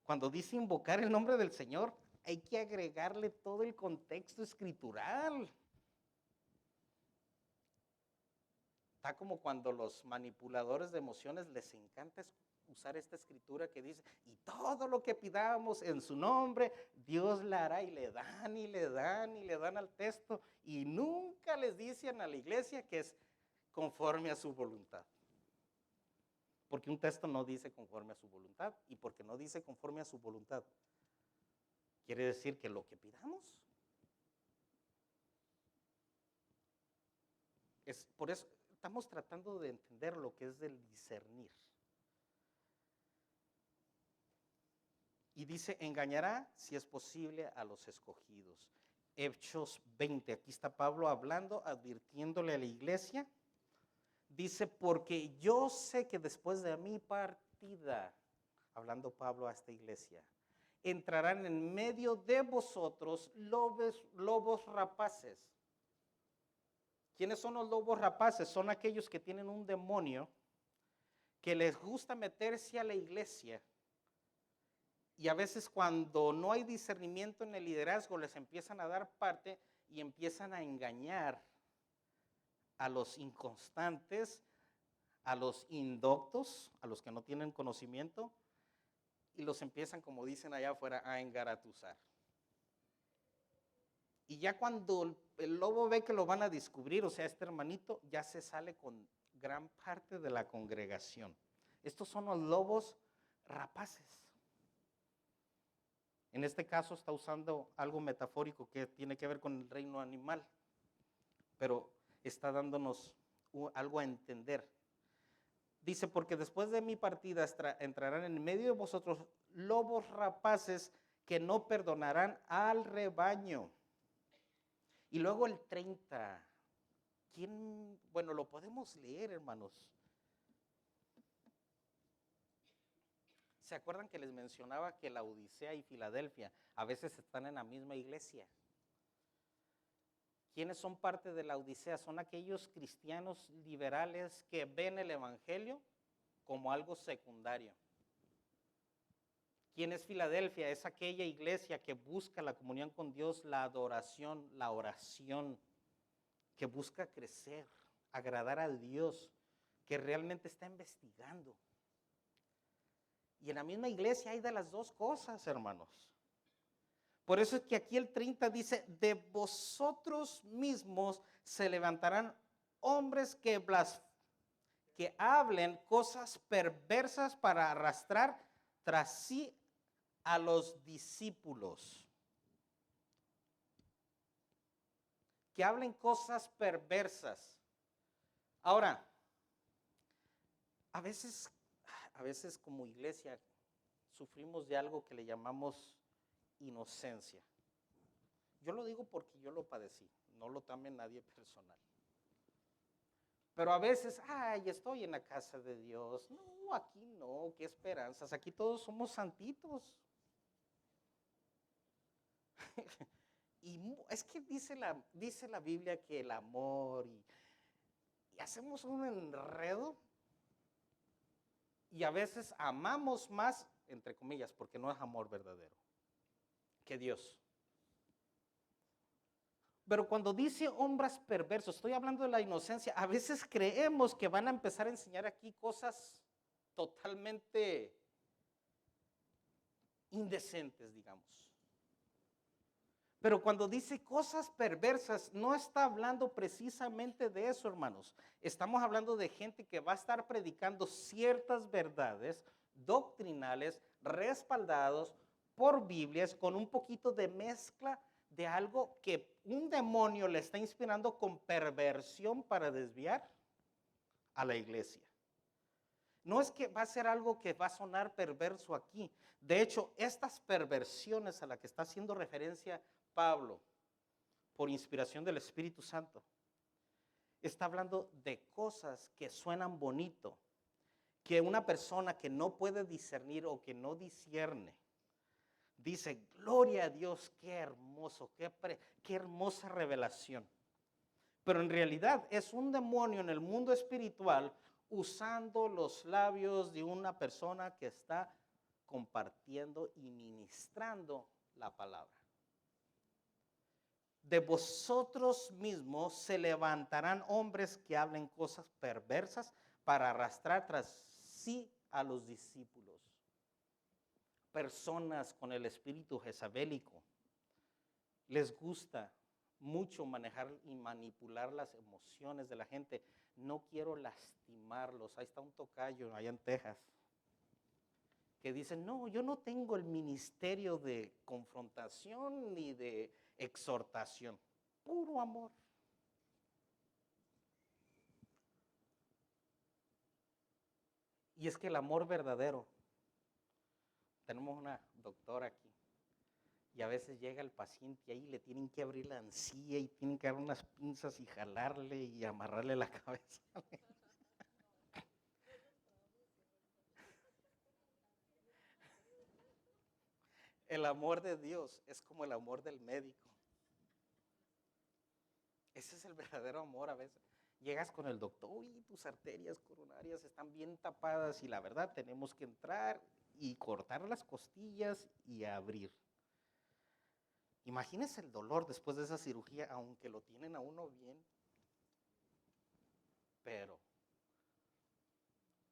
Cuando dice invocar el nombre del Señor, hay que agregarle todo el contexto escritural. Está como cuando los manipuladores de emociones les encanta usar esta escritura que dice, y todo lo que pidamos en su nombre, Dios la hará, y le dan, y le dan, y le dan al texto, y nunca les dicen a la iglesia que es conforme a su voluntad. Porque un texto no dice conforme a su voluntad, y porque no dice conforme a su voluntad, quiere decir que lo que pidamos es, por eso estamos tratando de entender lo que es el discernir. Y dice, engañará, si es posible, a los escogidos. Hechos 20, aquí está Pablo hablando, advirtiéndole a la iglesia. Dice, porque yo sé que después de mi partida, hablando Pablo a esta iglesia, entrarán en medio de vosotros lobos rapaces. ¿Quiénes son los lobos rapaces? Son aquellos que tienen un demonio que les gusta meterse a la iglesia. Y a veces cuando no hay discernimiento en el liderazgo, les empiezan a dar parte y empiezan a engañar a los inconstantes, a los indoctos, a los que no tienen conocimiento, y los empiezan, como dicen allá afuera, a engaratuzar. Y ya cuando el lobo ve que lo van a descubrir, o sea, este hermanito ya se sale con gran parte de la congregación. Estos son los lobos rapaces. En este caso está usando algo metafórico que tiene que ver con el reino animal, pero está dándonos algo a entender. Dice, porque después de mi partida entrarán en medio de vosotros lobos rapaces que no perdonarán al rebaño. Y luego el 30, bueno, lo podemos leer, hermanos. ¿Se acuerdan que les mencionaba que la Odisea y Filadelfia a veces están en la misma iglesia? ¿Quiénes son parte de la Odisea? Son aquellos cristianos liberales que ven el evangelio como algo secundario. ¿Quién es Filadelfia? Es aquella iglesia que busca la comunión con Dios, la adoración, la oración, que busca crecer, agradar a Dios, que realmente está investigando. Y en la misma iglesia hay de las dos cosas, hermanos. Por eso es que aquí el 30 dice, de vosotros mismos se levantarán hombres que hablen cosas perversas para arrastrar tras sí a los discípulos. Que hablen cosas perversas. Ahora, a veces como iglesia sufrimos de algo que le llamamos inocencia. Yo lo digo porque yo lo padecí, no lo tome nadie personal. Pero a veces, estoy en la casa de Dios. No, aquí no, qué esperanzas, aquí todos somos santitos. Y es que dice la Biblia que el amor y hacemos un enredo. Y a veces amamos más, entre comillas, porque no es amor verdadero, que Dios. Pero cuando dice hombres perversos, estoy hablando de la inocencia, a veces creemos que van a empezar a enseñar aquí cosas totalmente indecentes, digamos. Pero cuando dice cosas perversas, no está hablando precisamente de eso, hermanos. Estamos hablando de gente que va a estar predicando ciertas verdades doctrinales respaldados por Biblias con un poquito de mezcla de algo que un demonio le está inspirando con perversión para desviar a la iglesia. No es que va a ser algo que va a sonar perverso aquí. De hecho, estas perversiones a las que está haciendo referencia Pablo, por inspiración del Espíritu Santo, está hablando de cosas que suenan bonito, que una persona que no puede discernir o que no discierne, dice, gloria a Dios, qué hermoso, qué hermosa revelación. Pero en realidad es un demonio en el mundo espiritual usando los labios de una persona que está compartiendo y ministrando la palabra. De vosotros mismos se levantarán hombres que hablen cosas perversas para arrastrar tras sí a los discípulos. Personas con el espíritu jezabélico. Les gusta mucho manejar y manipular las emociones de la gente. No quiero lastimarlos. Ahí está un tocayo allá en Texas que dicen, no, yo no tengo el ministerio de confrontación ni de exhortación. Puro amor. Y es que el amor verdadero, tenemos una doctora aquí, y a veces llega el paciente ahí, le tienen que abrir la encía y tienen que dar unas pinzas y jalarle y amarrarle la cabeza. El amor de Dios es como el amor del médico. Ese es el verdadero amor a veces. Llegas con el doctor y tus arterias coronarias están bien tapadas y la verdad tenemos que entrar y cortar las costillas y abrir. Imagínese el dolor después de esa cirugía, aunque lo tienen a uno bien, pero.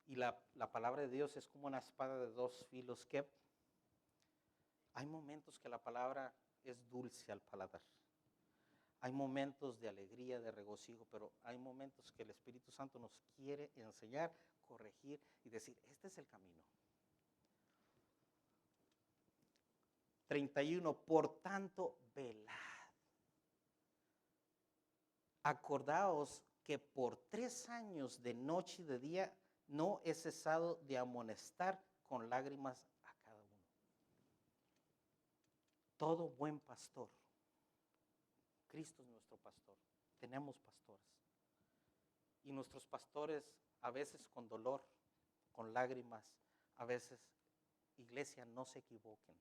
Y la palabra de Dios es como una espada de dos filos que hay momentos que la palabra es dulce al paladar. Hay momentos de alegría, de regocijo, pero hay momentos que el Espíritu Santo nos quiere enseñar, corregir y decir, este es el camino. 31, por tanto, velad. Acordaos que por 3 años de noche y de día no he cesado de amonestar con lágrimas a cada uno. Todo buen pastor, Cristo es nuestro pastor, tenemos pastores. Y nuestros pastores a veces con dolor, con lágrimas, a veces, iglesia, no se equivoquen.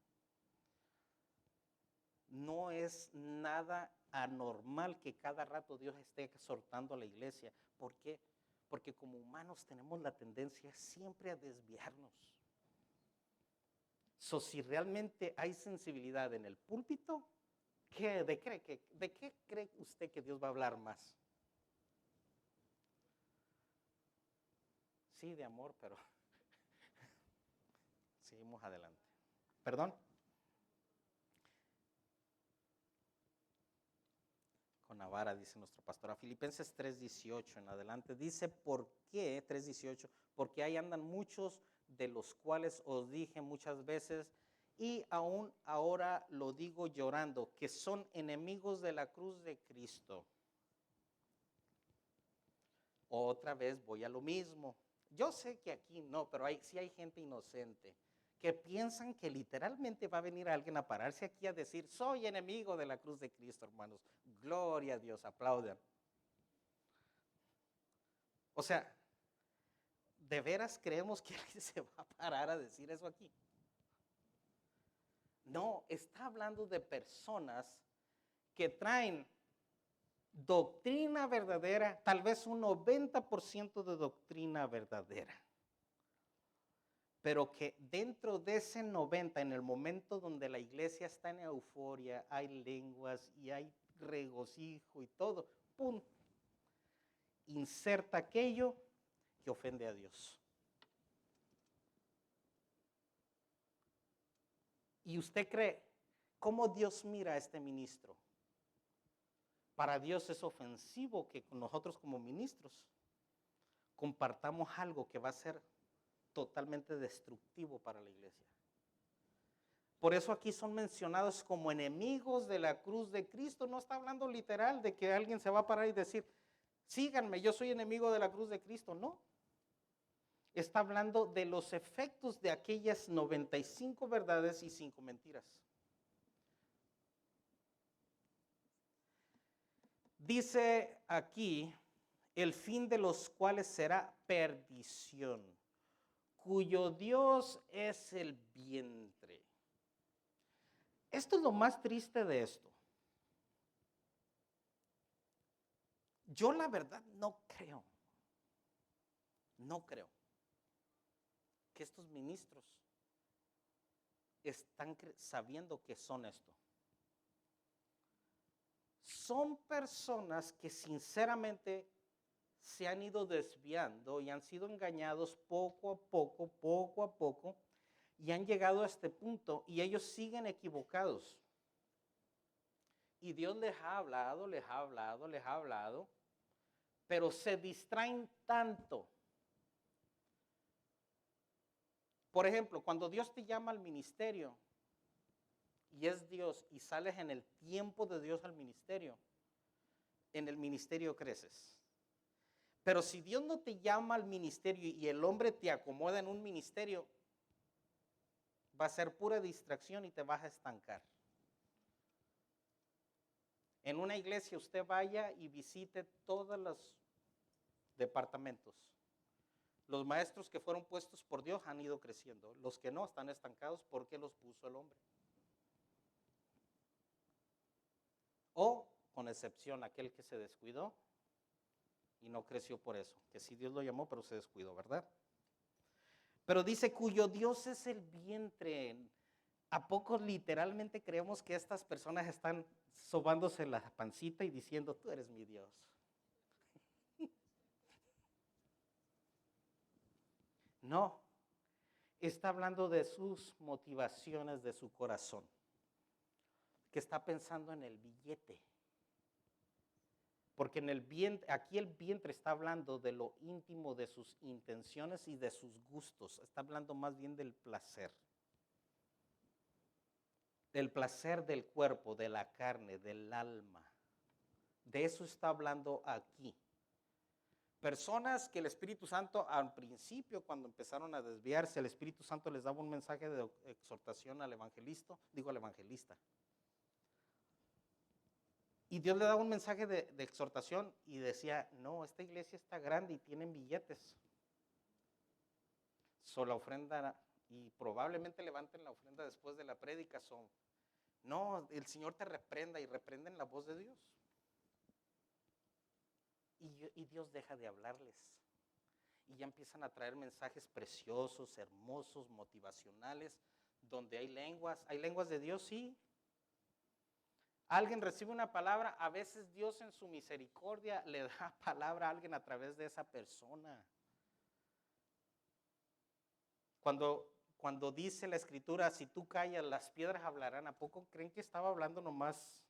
No es nada anormal que cada rato Dios esté exhortando a la iglesia. ¿Por qué? Porque como humanos tenemos la tendencia siempre a desviarnos. Si realmente hay sensibilidad en el púlpito, ¿de qué cree usted que Dios va a hablar más? Sí, de amor, pero seguimos adelante. ¿Perdón? Con la vara, dice nuestra pastora. Filipenses 3:18 en adelante. Dice, ¿por qué? 3:18. Porque ahí andan muchos de los cuales os dije muchas veces, y aún ahora lo digo llorando, que son enemigos de la cruz de Cristo. Otra vez voy a lo mismo. Yo sé que aquí no, pero sí hay gente inocente que piensan que literalmente va a venir alguien a pararse aquí a decir, soy enemigo de la cruz de Cristo, hermanos. Gloria a Dios, aplaudan. O sea, ¿de veras creemos que alguien se va a parar a decir eso aquí? No, está hablando de personas que traen doctrina verdadera, tal vez un 90% de doctrina verdadera. Pero que dentro de ese 90, en el momento donde la iglesia está en euforia, hay lenguas y hay regocijo y todo, ¡pum! Inserta aquello que ofende a Dios. Y usted cree, ¿cómo Dios mira a este ministro? Para Dios es ofensivo que nosotros como ministros compartamos algo que va a ser totalmente destructivo para la iglesia. Por eso aquí son mencionados como enemigos de la cruz de Cristo. No está hablando literal de que alguien se va a parar y decir, síganme, yo soy enemigo de la cruz de Cristo. No. Está hablando de los efectos de aquellas 95 verdades y 5 mentiras. Dice aquí, el fin de los cuales será perdición, cuyo Dios es el vientre. Esto es lo más triste de esto. Yo la verdad no creo que estos ministros están sabiendo que son esto. Son personas que sinceramente se han ido desviando y han sido engañados poco a poco, y han llegado a este punto y ellos siguen equivocados. Y Dios les ha hablado, pero se distraen tanto. Por ejemplo, cuando Dios te llama al ministerio y es Dios y sales en el tiempo de Dios al ministerio, en el ministerio creces. Pero si Dios no te llama al ministerio y el hombre te acomoda en un ministerio, va a ser pura distracción y te vas a estancar. En una iglesia usted vaya y visite todos los departamentos. Los maestros que fueron puestos por Dios han ido creciendo. Los que no están estancados porque los puso el hombre. O, con excepción, aquel que se descuidó y no creció por eso. Que sí Dios lo llamó, pero se descuidó, ¿verdad? Pero dice, cuyo Dios es el vientre. ¿A poco literalmente creemos que estas personas están sobándose la pancita y diciendo, tú eres mi Dios? No, está hablando de sus motivaciones, de su corazón, que está pensando en el billete. Porque en el vientre, aquí el vientre está hablando de lo íntimo, de sus intenciones y de sus gustos. Está hablando más bien del placer. Del placer del cuerpo, de la carne, del alma. De eso está hablando aquí. Personas que el Espíritu Santo, al principio, cuando empezaron a desviarse, el Espíritu Santo les daba un mensaje de exhortación al evangelista. Y Dios le daba un mensaje de exhortación y decía, no, esta iglesia está grande y tienen billetes. La ofrenda, y probablemente levanten la ofrenda después de la prédica. No, el Señor te reprenda, y reprenden la voz de Dios. Y Dios deja de hablarles. Y ya empiezan a traer mensajes preciosos, hermosos, motivacionales, donde hay lenguas de Dios, sí. Alguien recibe una palabra, a veces Dios en su misericordia le da palabra a alguien a través de esa persona. Cuando dice la Escritura, si tú callas, las piedras hablarán, ¿a poco creen que estaba hablando nomás?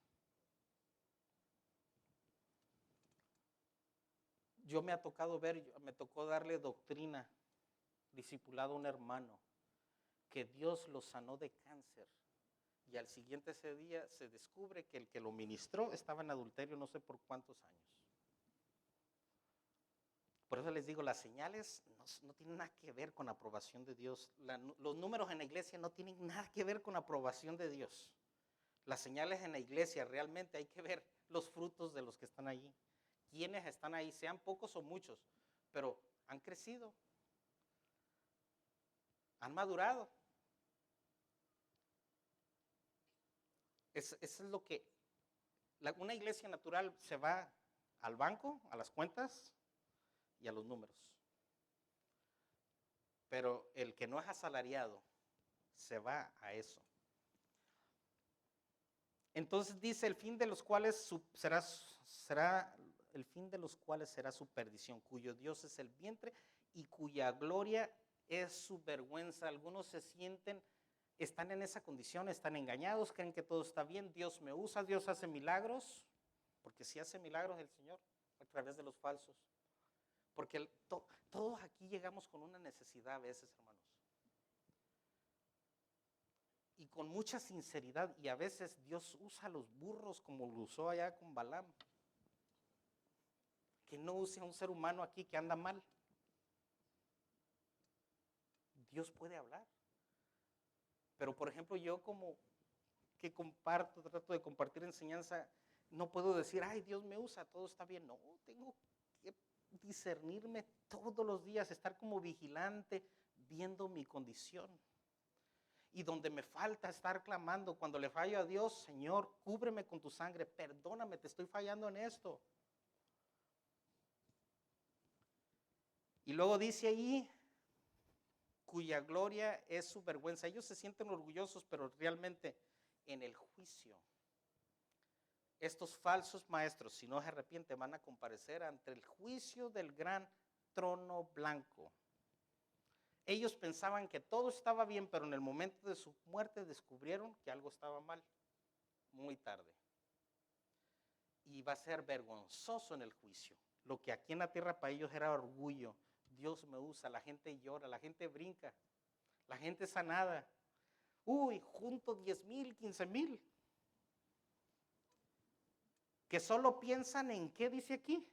Me tocó darle doctrina, discipulado a un hermano, que Dios lo sanó de cáncer. Y al siguiente ese día se descubre que el que lo ministró estaba en adulterio no sé por cuántos años. Por eso les digo, las señales no tienen nada que ver con la aprobación de Dios. Los números en la iglesia no tienen nada que ver con la aprobación de Dios. Las señales en la iglesia realmente hay que ver los frutos de los que están allí. Quienes están ahí, sean pocos o muchos, pero han crecido, han madurado. Eso es lo que una iglesia natural se va al banco, a las cuentas y a los números. Pero el que no es asalariado se va a eso. Entonces dice, el fin de los cuales será su perdición, cuyo Dios es el vientre y cuya gloria es su vergüenza. Algunos se sienten, están en esa condición, están engañados, creen que todo está bien, Dios me usa, Dios hace milagros, porque sí hace milagros el Señor a través de los falsos. Porque todos aquí llegamos con una necesidad a veces, hermanos. Y con mucha sinceridad, y a veces Dios usa a los burros como lo usó allá con Balaam. Que no use a un ser humano aquí que anda mal. Dios puede hablar. Pero por ejemplo, yo como que trato de compartir enseñanza, No puedo decir, ay, Dios me usa, todo está bien. No, tengo que discernirme todos los días, estar como vigilante, viendo mi condición. Y donde me falta estar clamando, cuando le fallo a Dios, Señor, cúbreme con tu sangre, perdóname, te estoy fallando en esto. Y luego dice ahí, cuya gloria es su vergüenza. Ellos se sienten orgullosos, pero realmente en el juicio, estos falsos maestros, si no se arrepienten, van a comparecer ante el juicio del gran trono blanco. Ellos pensaban que todo estaba bien, pero en el momento de su muerte descubrieron que algo estaba mal, muy tarde. Y va a ser vergonzoso en el juicio. Lo que aquí en la tierra para ellos era orgullo. Dios me usa, la gente llora, la gente brinca, la gente sanada. Uy, junto 10,000, 15,000. Que solo piensan en qué dice aquí.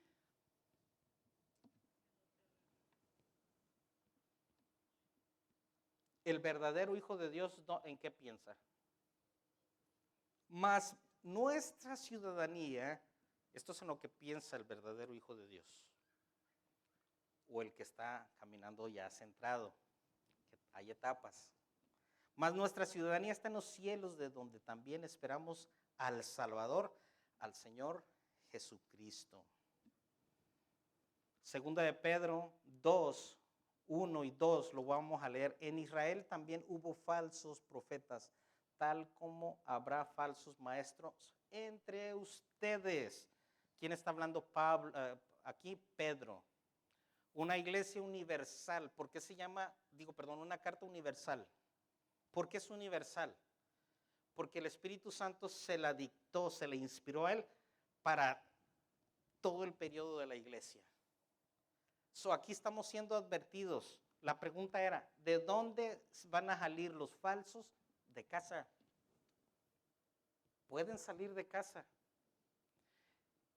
El verdadero Hijo de Dios, ¿en qué piensa? Mas nuestra ciudadanía, esto es en lo que piensa el verdadero Hijo de Dios, o el que está caminando ya centrado, que hay etapas. Mas nuestra ciudadanía está en los cielos, de donde también esperamos al Salvador, al Señor Jesucristo. Segunda de Pedro 2, 1 y 2, lo vamos a leer. En Israel también hubo falsos profetas, tal como habrá falsos maestros entre ustedes. ¿Quién está hablando? Pablo, aquí Pedro. Una iglesia universal. ¿Por qué se llama, una carta universal? ¿Por qué es universal? Porque el Espíritu Santo se la dictó, se le inspiró a él para todo el periodo de la iglesia. Aquí estamos siendo advertidos. La pregunta era, ¿de dónde van a salir los falsos? De casa. Pueden salir de casa.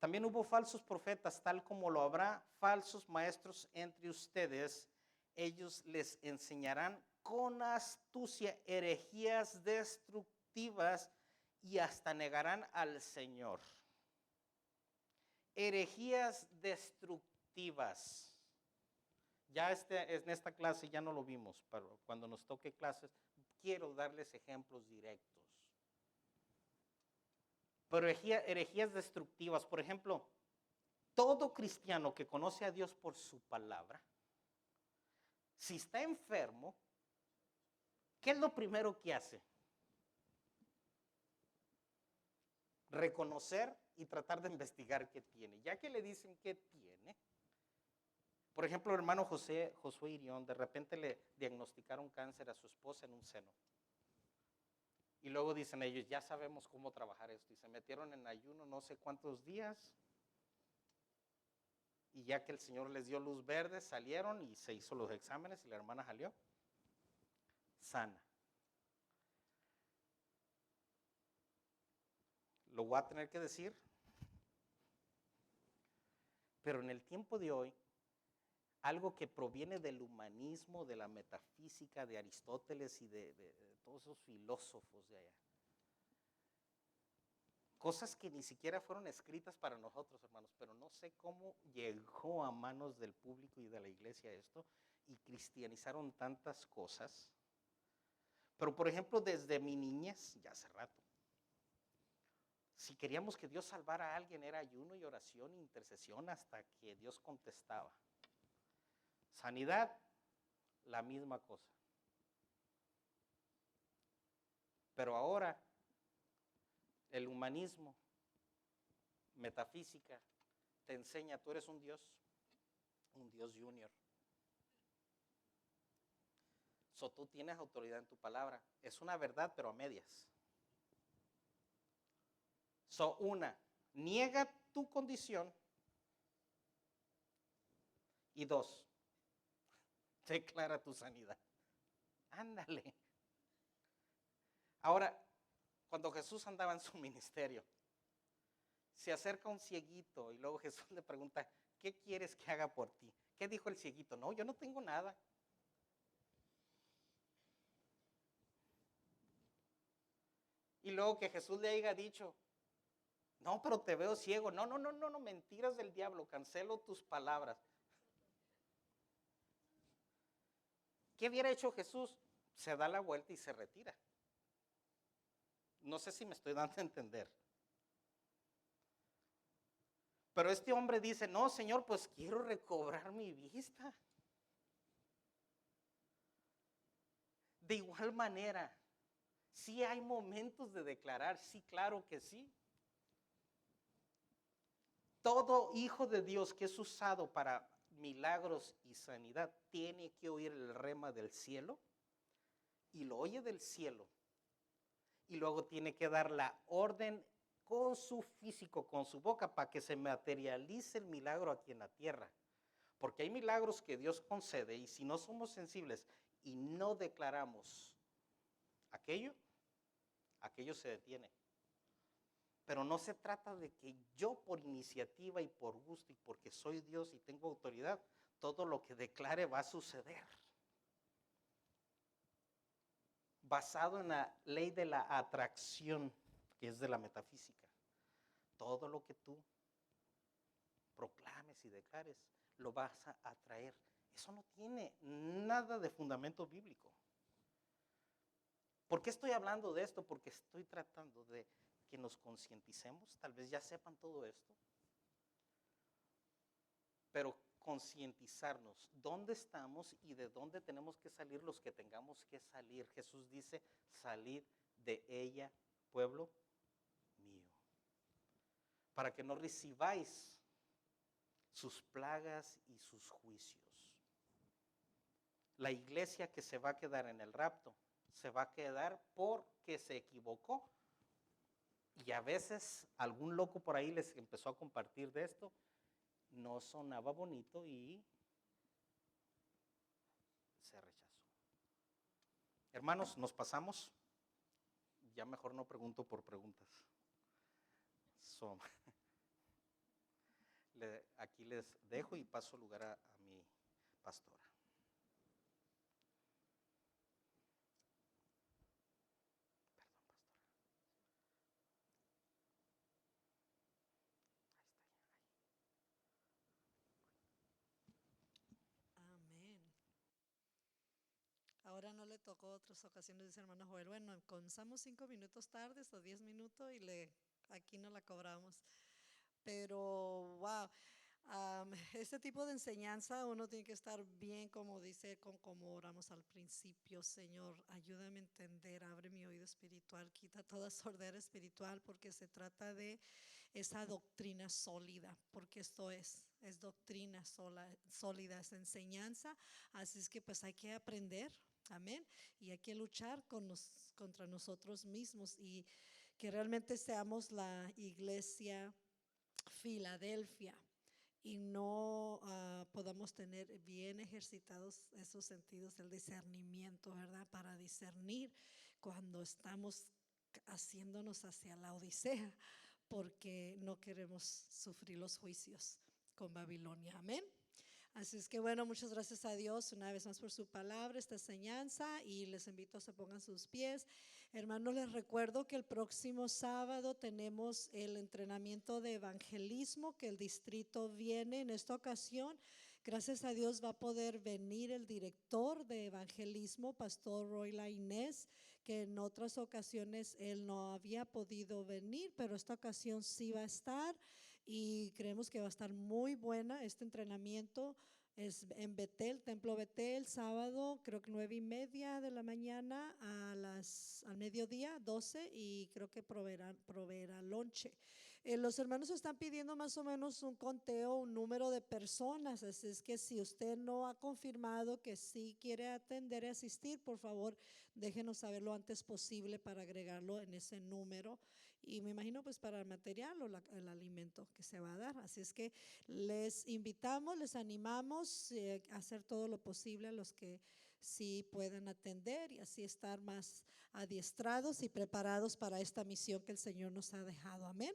También hubo falsos profetas, tal como lo habrá falsos maestros entre ustedes. Ellos les enseñarán con astucia herejías destructivas y hasta negarán al Señor. Herejías destructivas. Ya en esta clase ya no lo vimos, pero cuando nos toque clases, quiero darles ejemplos directos. Pero herejías destructivas, por ejemplo, todo cristiano que conoce a Dios por su palabra, si está enfermo, ¿qué es lo primero que hace? Reconocer y tratar de investigar qué tiene. Ya que le dicen qué tiene, por ejemplo, el hermano Josué Irión, de repente le diagnosticaron cáncer a su esposa en un seno. Y luego dicen ellos, ya sabemos cómo trabajar esto. Y se metieron en ayuno no sé cuántos días. Y ya que el Señor les dio luz verde, salieron y se hizo los exámenes y la hermana salió sana. Lo voy a tener que decir. Pero en el tiempo de hoy, algo que proviene del humanismo, de la metafísica, de Aristóteles y de todos esos filósofos de allá. Cosas que ni siquiera fueron escritas para nosotros, hermanos, pero no sé cómo llegó a manos del público y de la iglesia esto, y cristianizaron tantas cosas. Pero, por ejemplo, desde mi niñez, ya hace rato, si queríamos que Dios salvara a alguien, era ayuno y oración e intercesión hasta que Dios contestaba. Sanidad, la misma cosa. Pero ahora, el humanismo, metafísica, te enseña, tú eres un Dios junior. Tú tienes autoridad en tu palabra. Es una verdad, pero a medias. Niega tu condición. Y 2, declara tu sanidad. Ándale. Ahora, cuando Jesús andaba en su ministerio, se acerca un cieguito y luego Jesús le pregunta, ¿qué quieres que haga por ti? ¿Qué dijo el cieguito? No, yo no tengo nada. Y luego que Jesús le haya dicho, No, pero te veo ciego. No, no, no, no, no, mentiras del diablo. Cancelo tus palabras. ¿Qué hubiera hecho Jesús? Se da la vuelta y se retira. No sé si me estoy dando a entender. Pero este hombre dice, no, Señor, pues quiero recobrar mi vista. De igual manera, sí hay momentos de declarar, sí, claro que sí. Todo hijo de Dios que es usado para milagros y sanidad tiene que oír el rema del cielo y lo oye del cielo. Y luego tiene que dar la orden con su físico, con su boca, para que se materialice el milagro aquí en la tierra. Porque hay milagros que Dios concede y si no somos sensibles y no declaramos aquello se detiene. Pero no se trata de que yo por iniciativa y por gusto y porque soy Dios y tengo autoridad, todo lo que declare va a suceder. Basado en la ley de la atracción, que es de la metafísica. Todo lo que tú proclames y declares, lo vas a atraer. Eso no tiene nada de fundamento bíblico. ¿Por qué estoy hablando de esto? Porque estoy tratando de que nos concienticemos, tal vez ya sepan todo esto, pero concientizarnos dónde estamos y de dónde tenemos que salir los que tengamos que salir. Jesús dice, salid de ella, pueblo mío, para que no recibáis sus plagas y sus juicios. La iglesia que se va a quedar en el rapto, se va a quedar porque se equivocó. Y a veces algún loco por ahí les empezó a compartir de esto, no sonaba bonito y se rechazó. Hermanos, nos pasamos. Ya mejor no pregunto por preguntas. Aquí les dejo y paso lugar a mi pastora. Perdón, pastora. Ahí está. Amén. Ahora no le tocó otras ocasiones, dice hermano Joel. Bueno, comenzamos 5 minutos tardes o 10 minutos y aquí no la cobramos. Pero, wow, este tipo de enseñanza uno tiene que estar bien, como dice, como oramos al principio. Señor, ayúdame a entender, abre mi oído espiritual, quita toda sordera espiritual, porque se trata de esa doctrina sólida, porque esto es doctrina sólida, es enseñanza. Así es que pues hay que aprender. Amén. Y hay que luchar contra nosotros mismos y que realmente seamos la iglesia Filadelfia y no podamos tener bien ejercitados esos sentidos del discernimiento, ¿verdad? Para discernir cuando estamos haciéndonos hacia la Odisea, porque no queremos sufrir los juicios con Babilonia. Amén. Así es que bueno, muchas gracias a Dios una vez más por su palabra, esta enseñanza, y les invito a que se pongan sus pies. Hermanos, les recuerdo que el próximo sábado tenemos el entrenamiento de evangelismo, que el distrito viene en esta ocasión. Gracias a Dios va a poder venir el director de evangelismo, Pastor Roy Lainez, que en otras ocasiones él no había podido venir, pero esta ocasión sí va a estar y creemos que va a estar muy buena este entrenamiento. Es en Betel, Templo Betel, sábado, creo que 9:30 de la mañana al mediodía, 12, y creo que proveerá lonche. Los hermanos están pidiendo más o menos un conteo, un número de personas, así es que si usted no ha confirmado que sí quiere atender y asistir, por favor, déjenos saber lo antes posible para agregarlo en ese número. Y me imagino pues para el material o el alimento que se va a dar. Así es que les invitamos, les animamos a hacer todo lo posible a los que sí puedan atender y así estar más adiestrados y preparados para esta misión que el Señor nos ha dejado. Amén.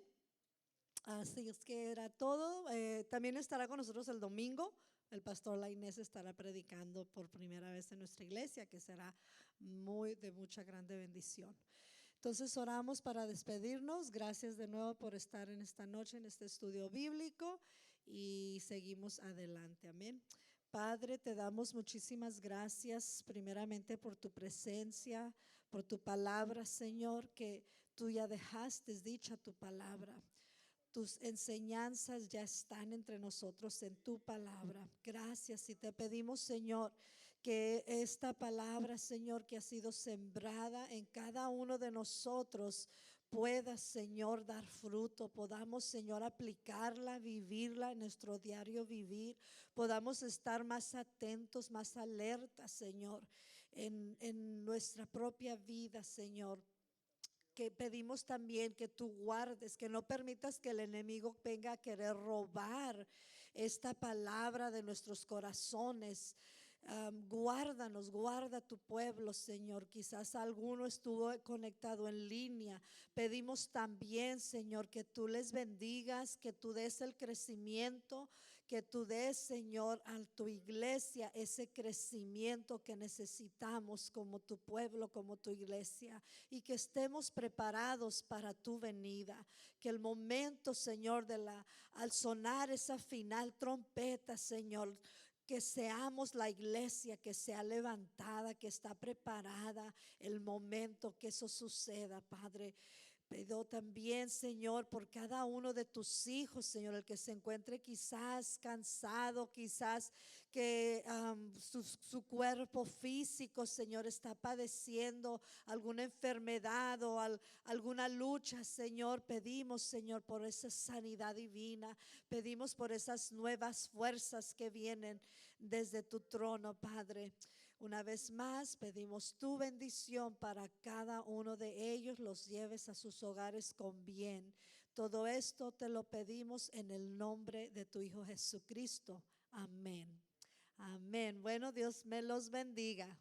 Así es que era todo. También estará con nosotros el domingo. El pastor Lainez estará predicando por primera vez en nuestra iglesia, que será de mucha grande bendición. Entonces oramos para despedirnos. Gracias de nuevo por estar en esta noche en este estudio bíblico y seguimos adelante. Amén. Padre, te damos muchísimas gracias primeramente por tu presencia, por tu palabra, Señor, que tú ya dejaste dicha tu palabra. Tus enseñanzas ya están entre nosotros en tu palabra. Gracias y te pedimos, Señor, que esta palabra, Señor, que ha sido sembrada en cada uno de nosotros, pueda, Señor, dar fruto. Podamos, Señor, aplicarla, vivirla en nuestro diario vivir. Podamos estar más atentos, más alertas, Señor, en nuestra propia vida, Señor. Que pedimos también que tú guardes, que no permitas que el enemigo venga a querer robar esta palabra de nuestros corazones. Guárdanos, guarda tu pueblo, Señor. Quizás alguno estuvo conectado en línea. Pedimos también, Señor, que tú les bendigas, que tú des el crecimiento, que tú des, Señor, a tu iglesia ese crecimiento que necesitamos como tu pueblo, como tu iglesia, y que estemos preparados para tu venida. Que el momento, Señor, al sonar esa final trompeta, Señor, que seamos la iglesia que sea levantada, que está preparada el momento que eso suceda, Padre. Pido también, Señor, por cada uno de tus hijos, Señor, el que se encuentre quizás cansado, quizás que su cuerpo físico, Señor, está padeciendo alguna enfermedad o alguna lucha, Señor. Pedimos, Señor, por esa sanidad divina. Pedimos por esas nuevas fuerzas que vienen desde tu trono, Padre. Una vez más, pedimos tu bendición para cada uno de ellos, los lleves a sus hogares con bien. Todo esto te lo pedimos en el nombre de tu Hijo Jesucristo. Amén. Amén. Bueno, Dios me los bendiga.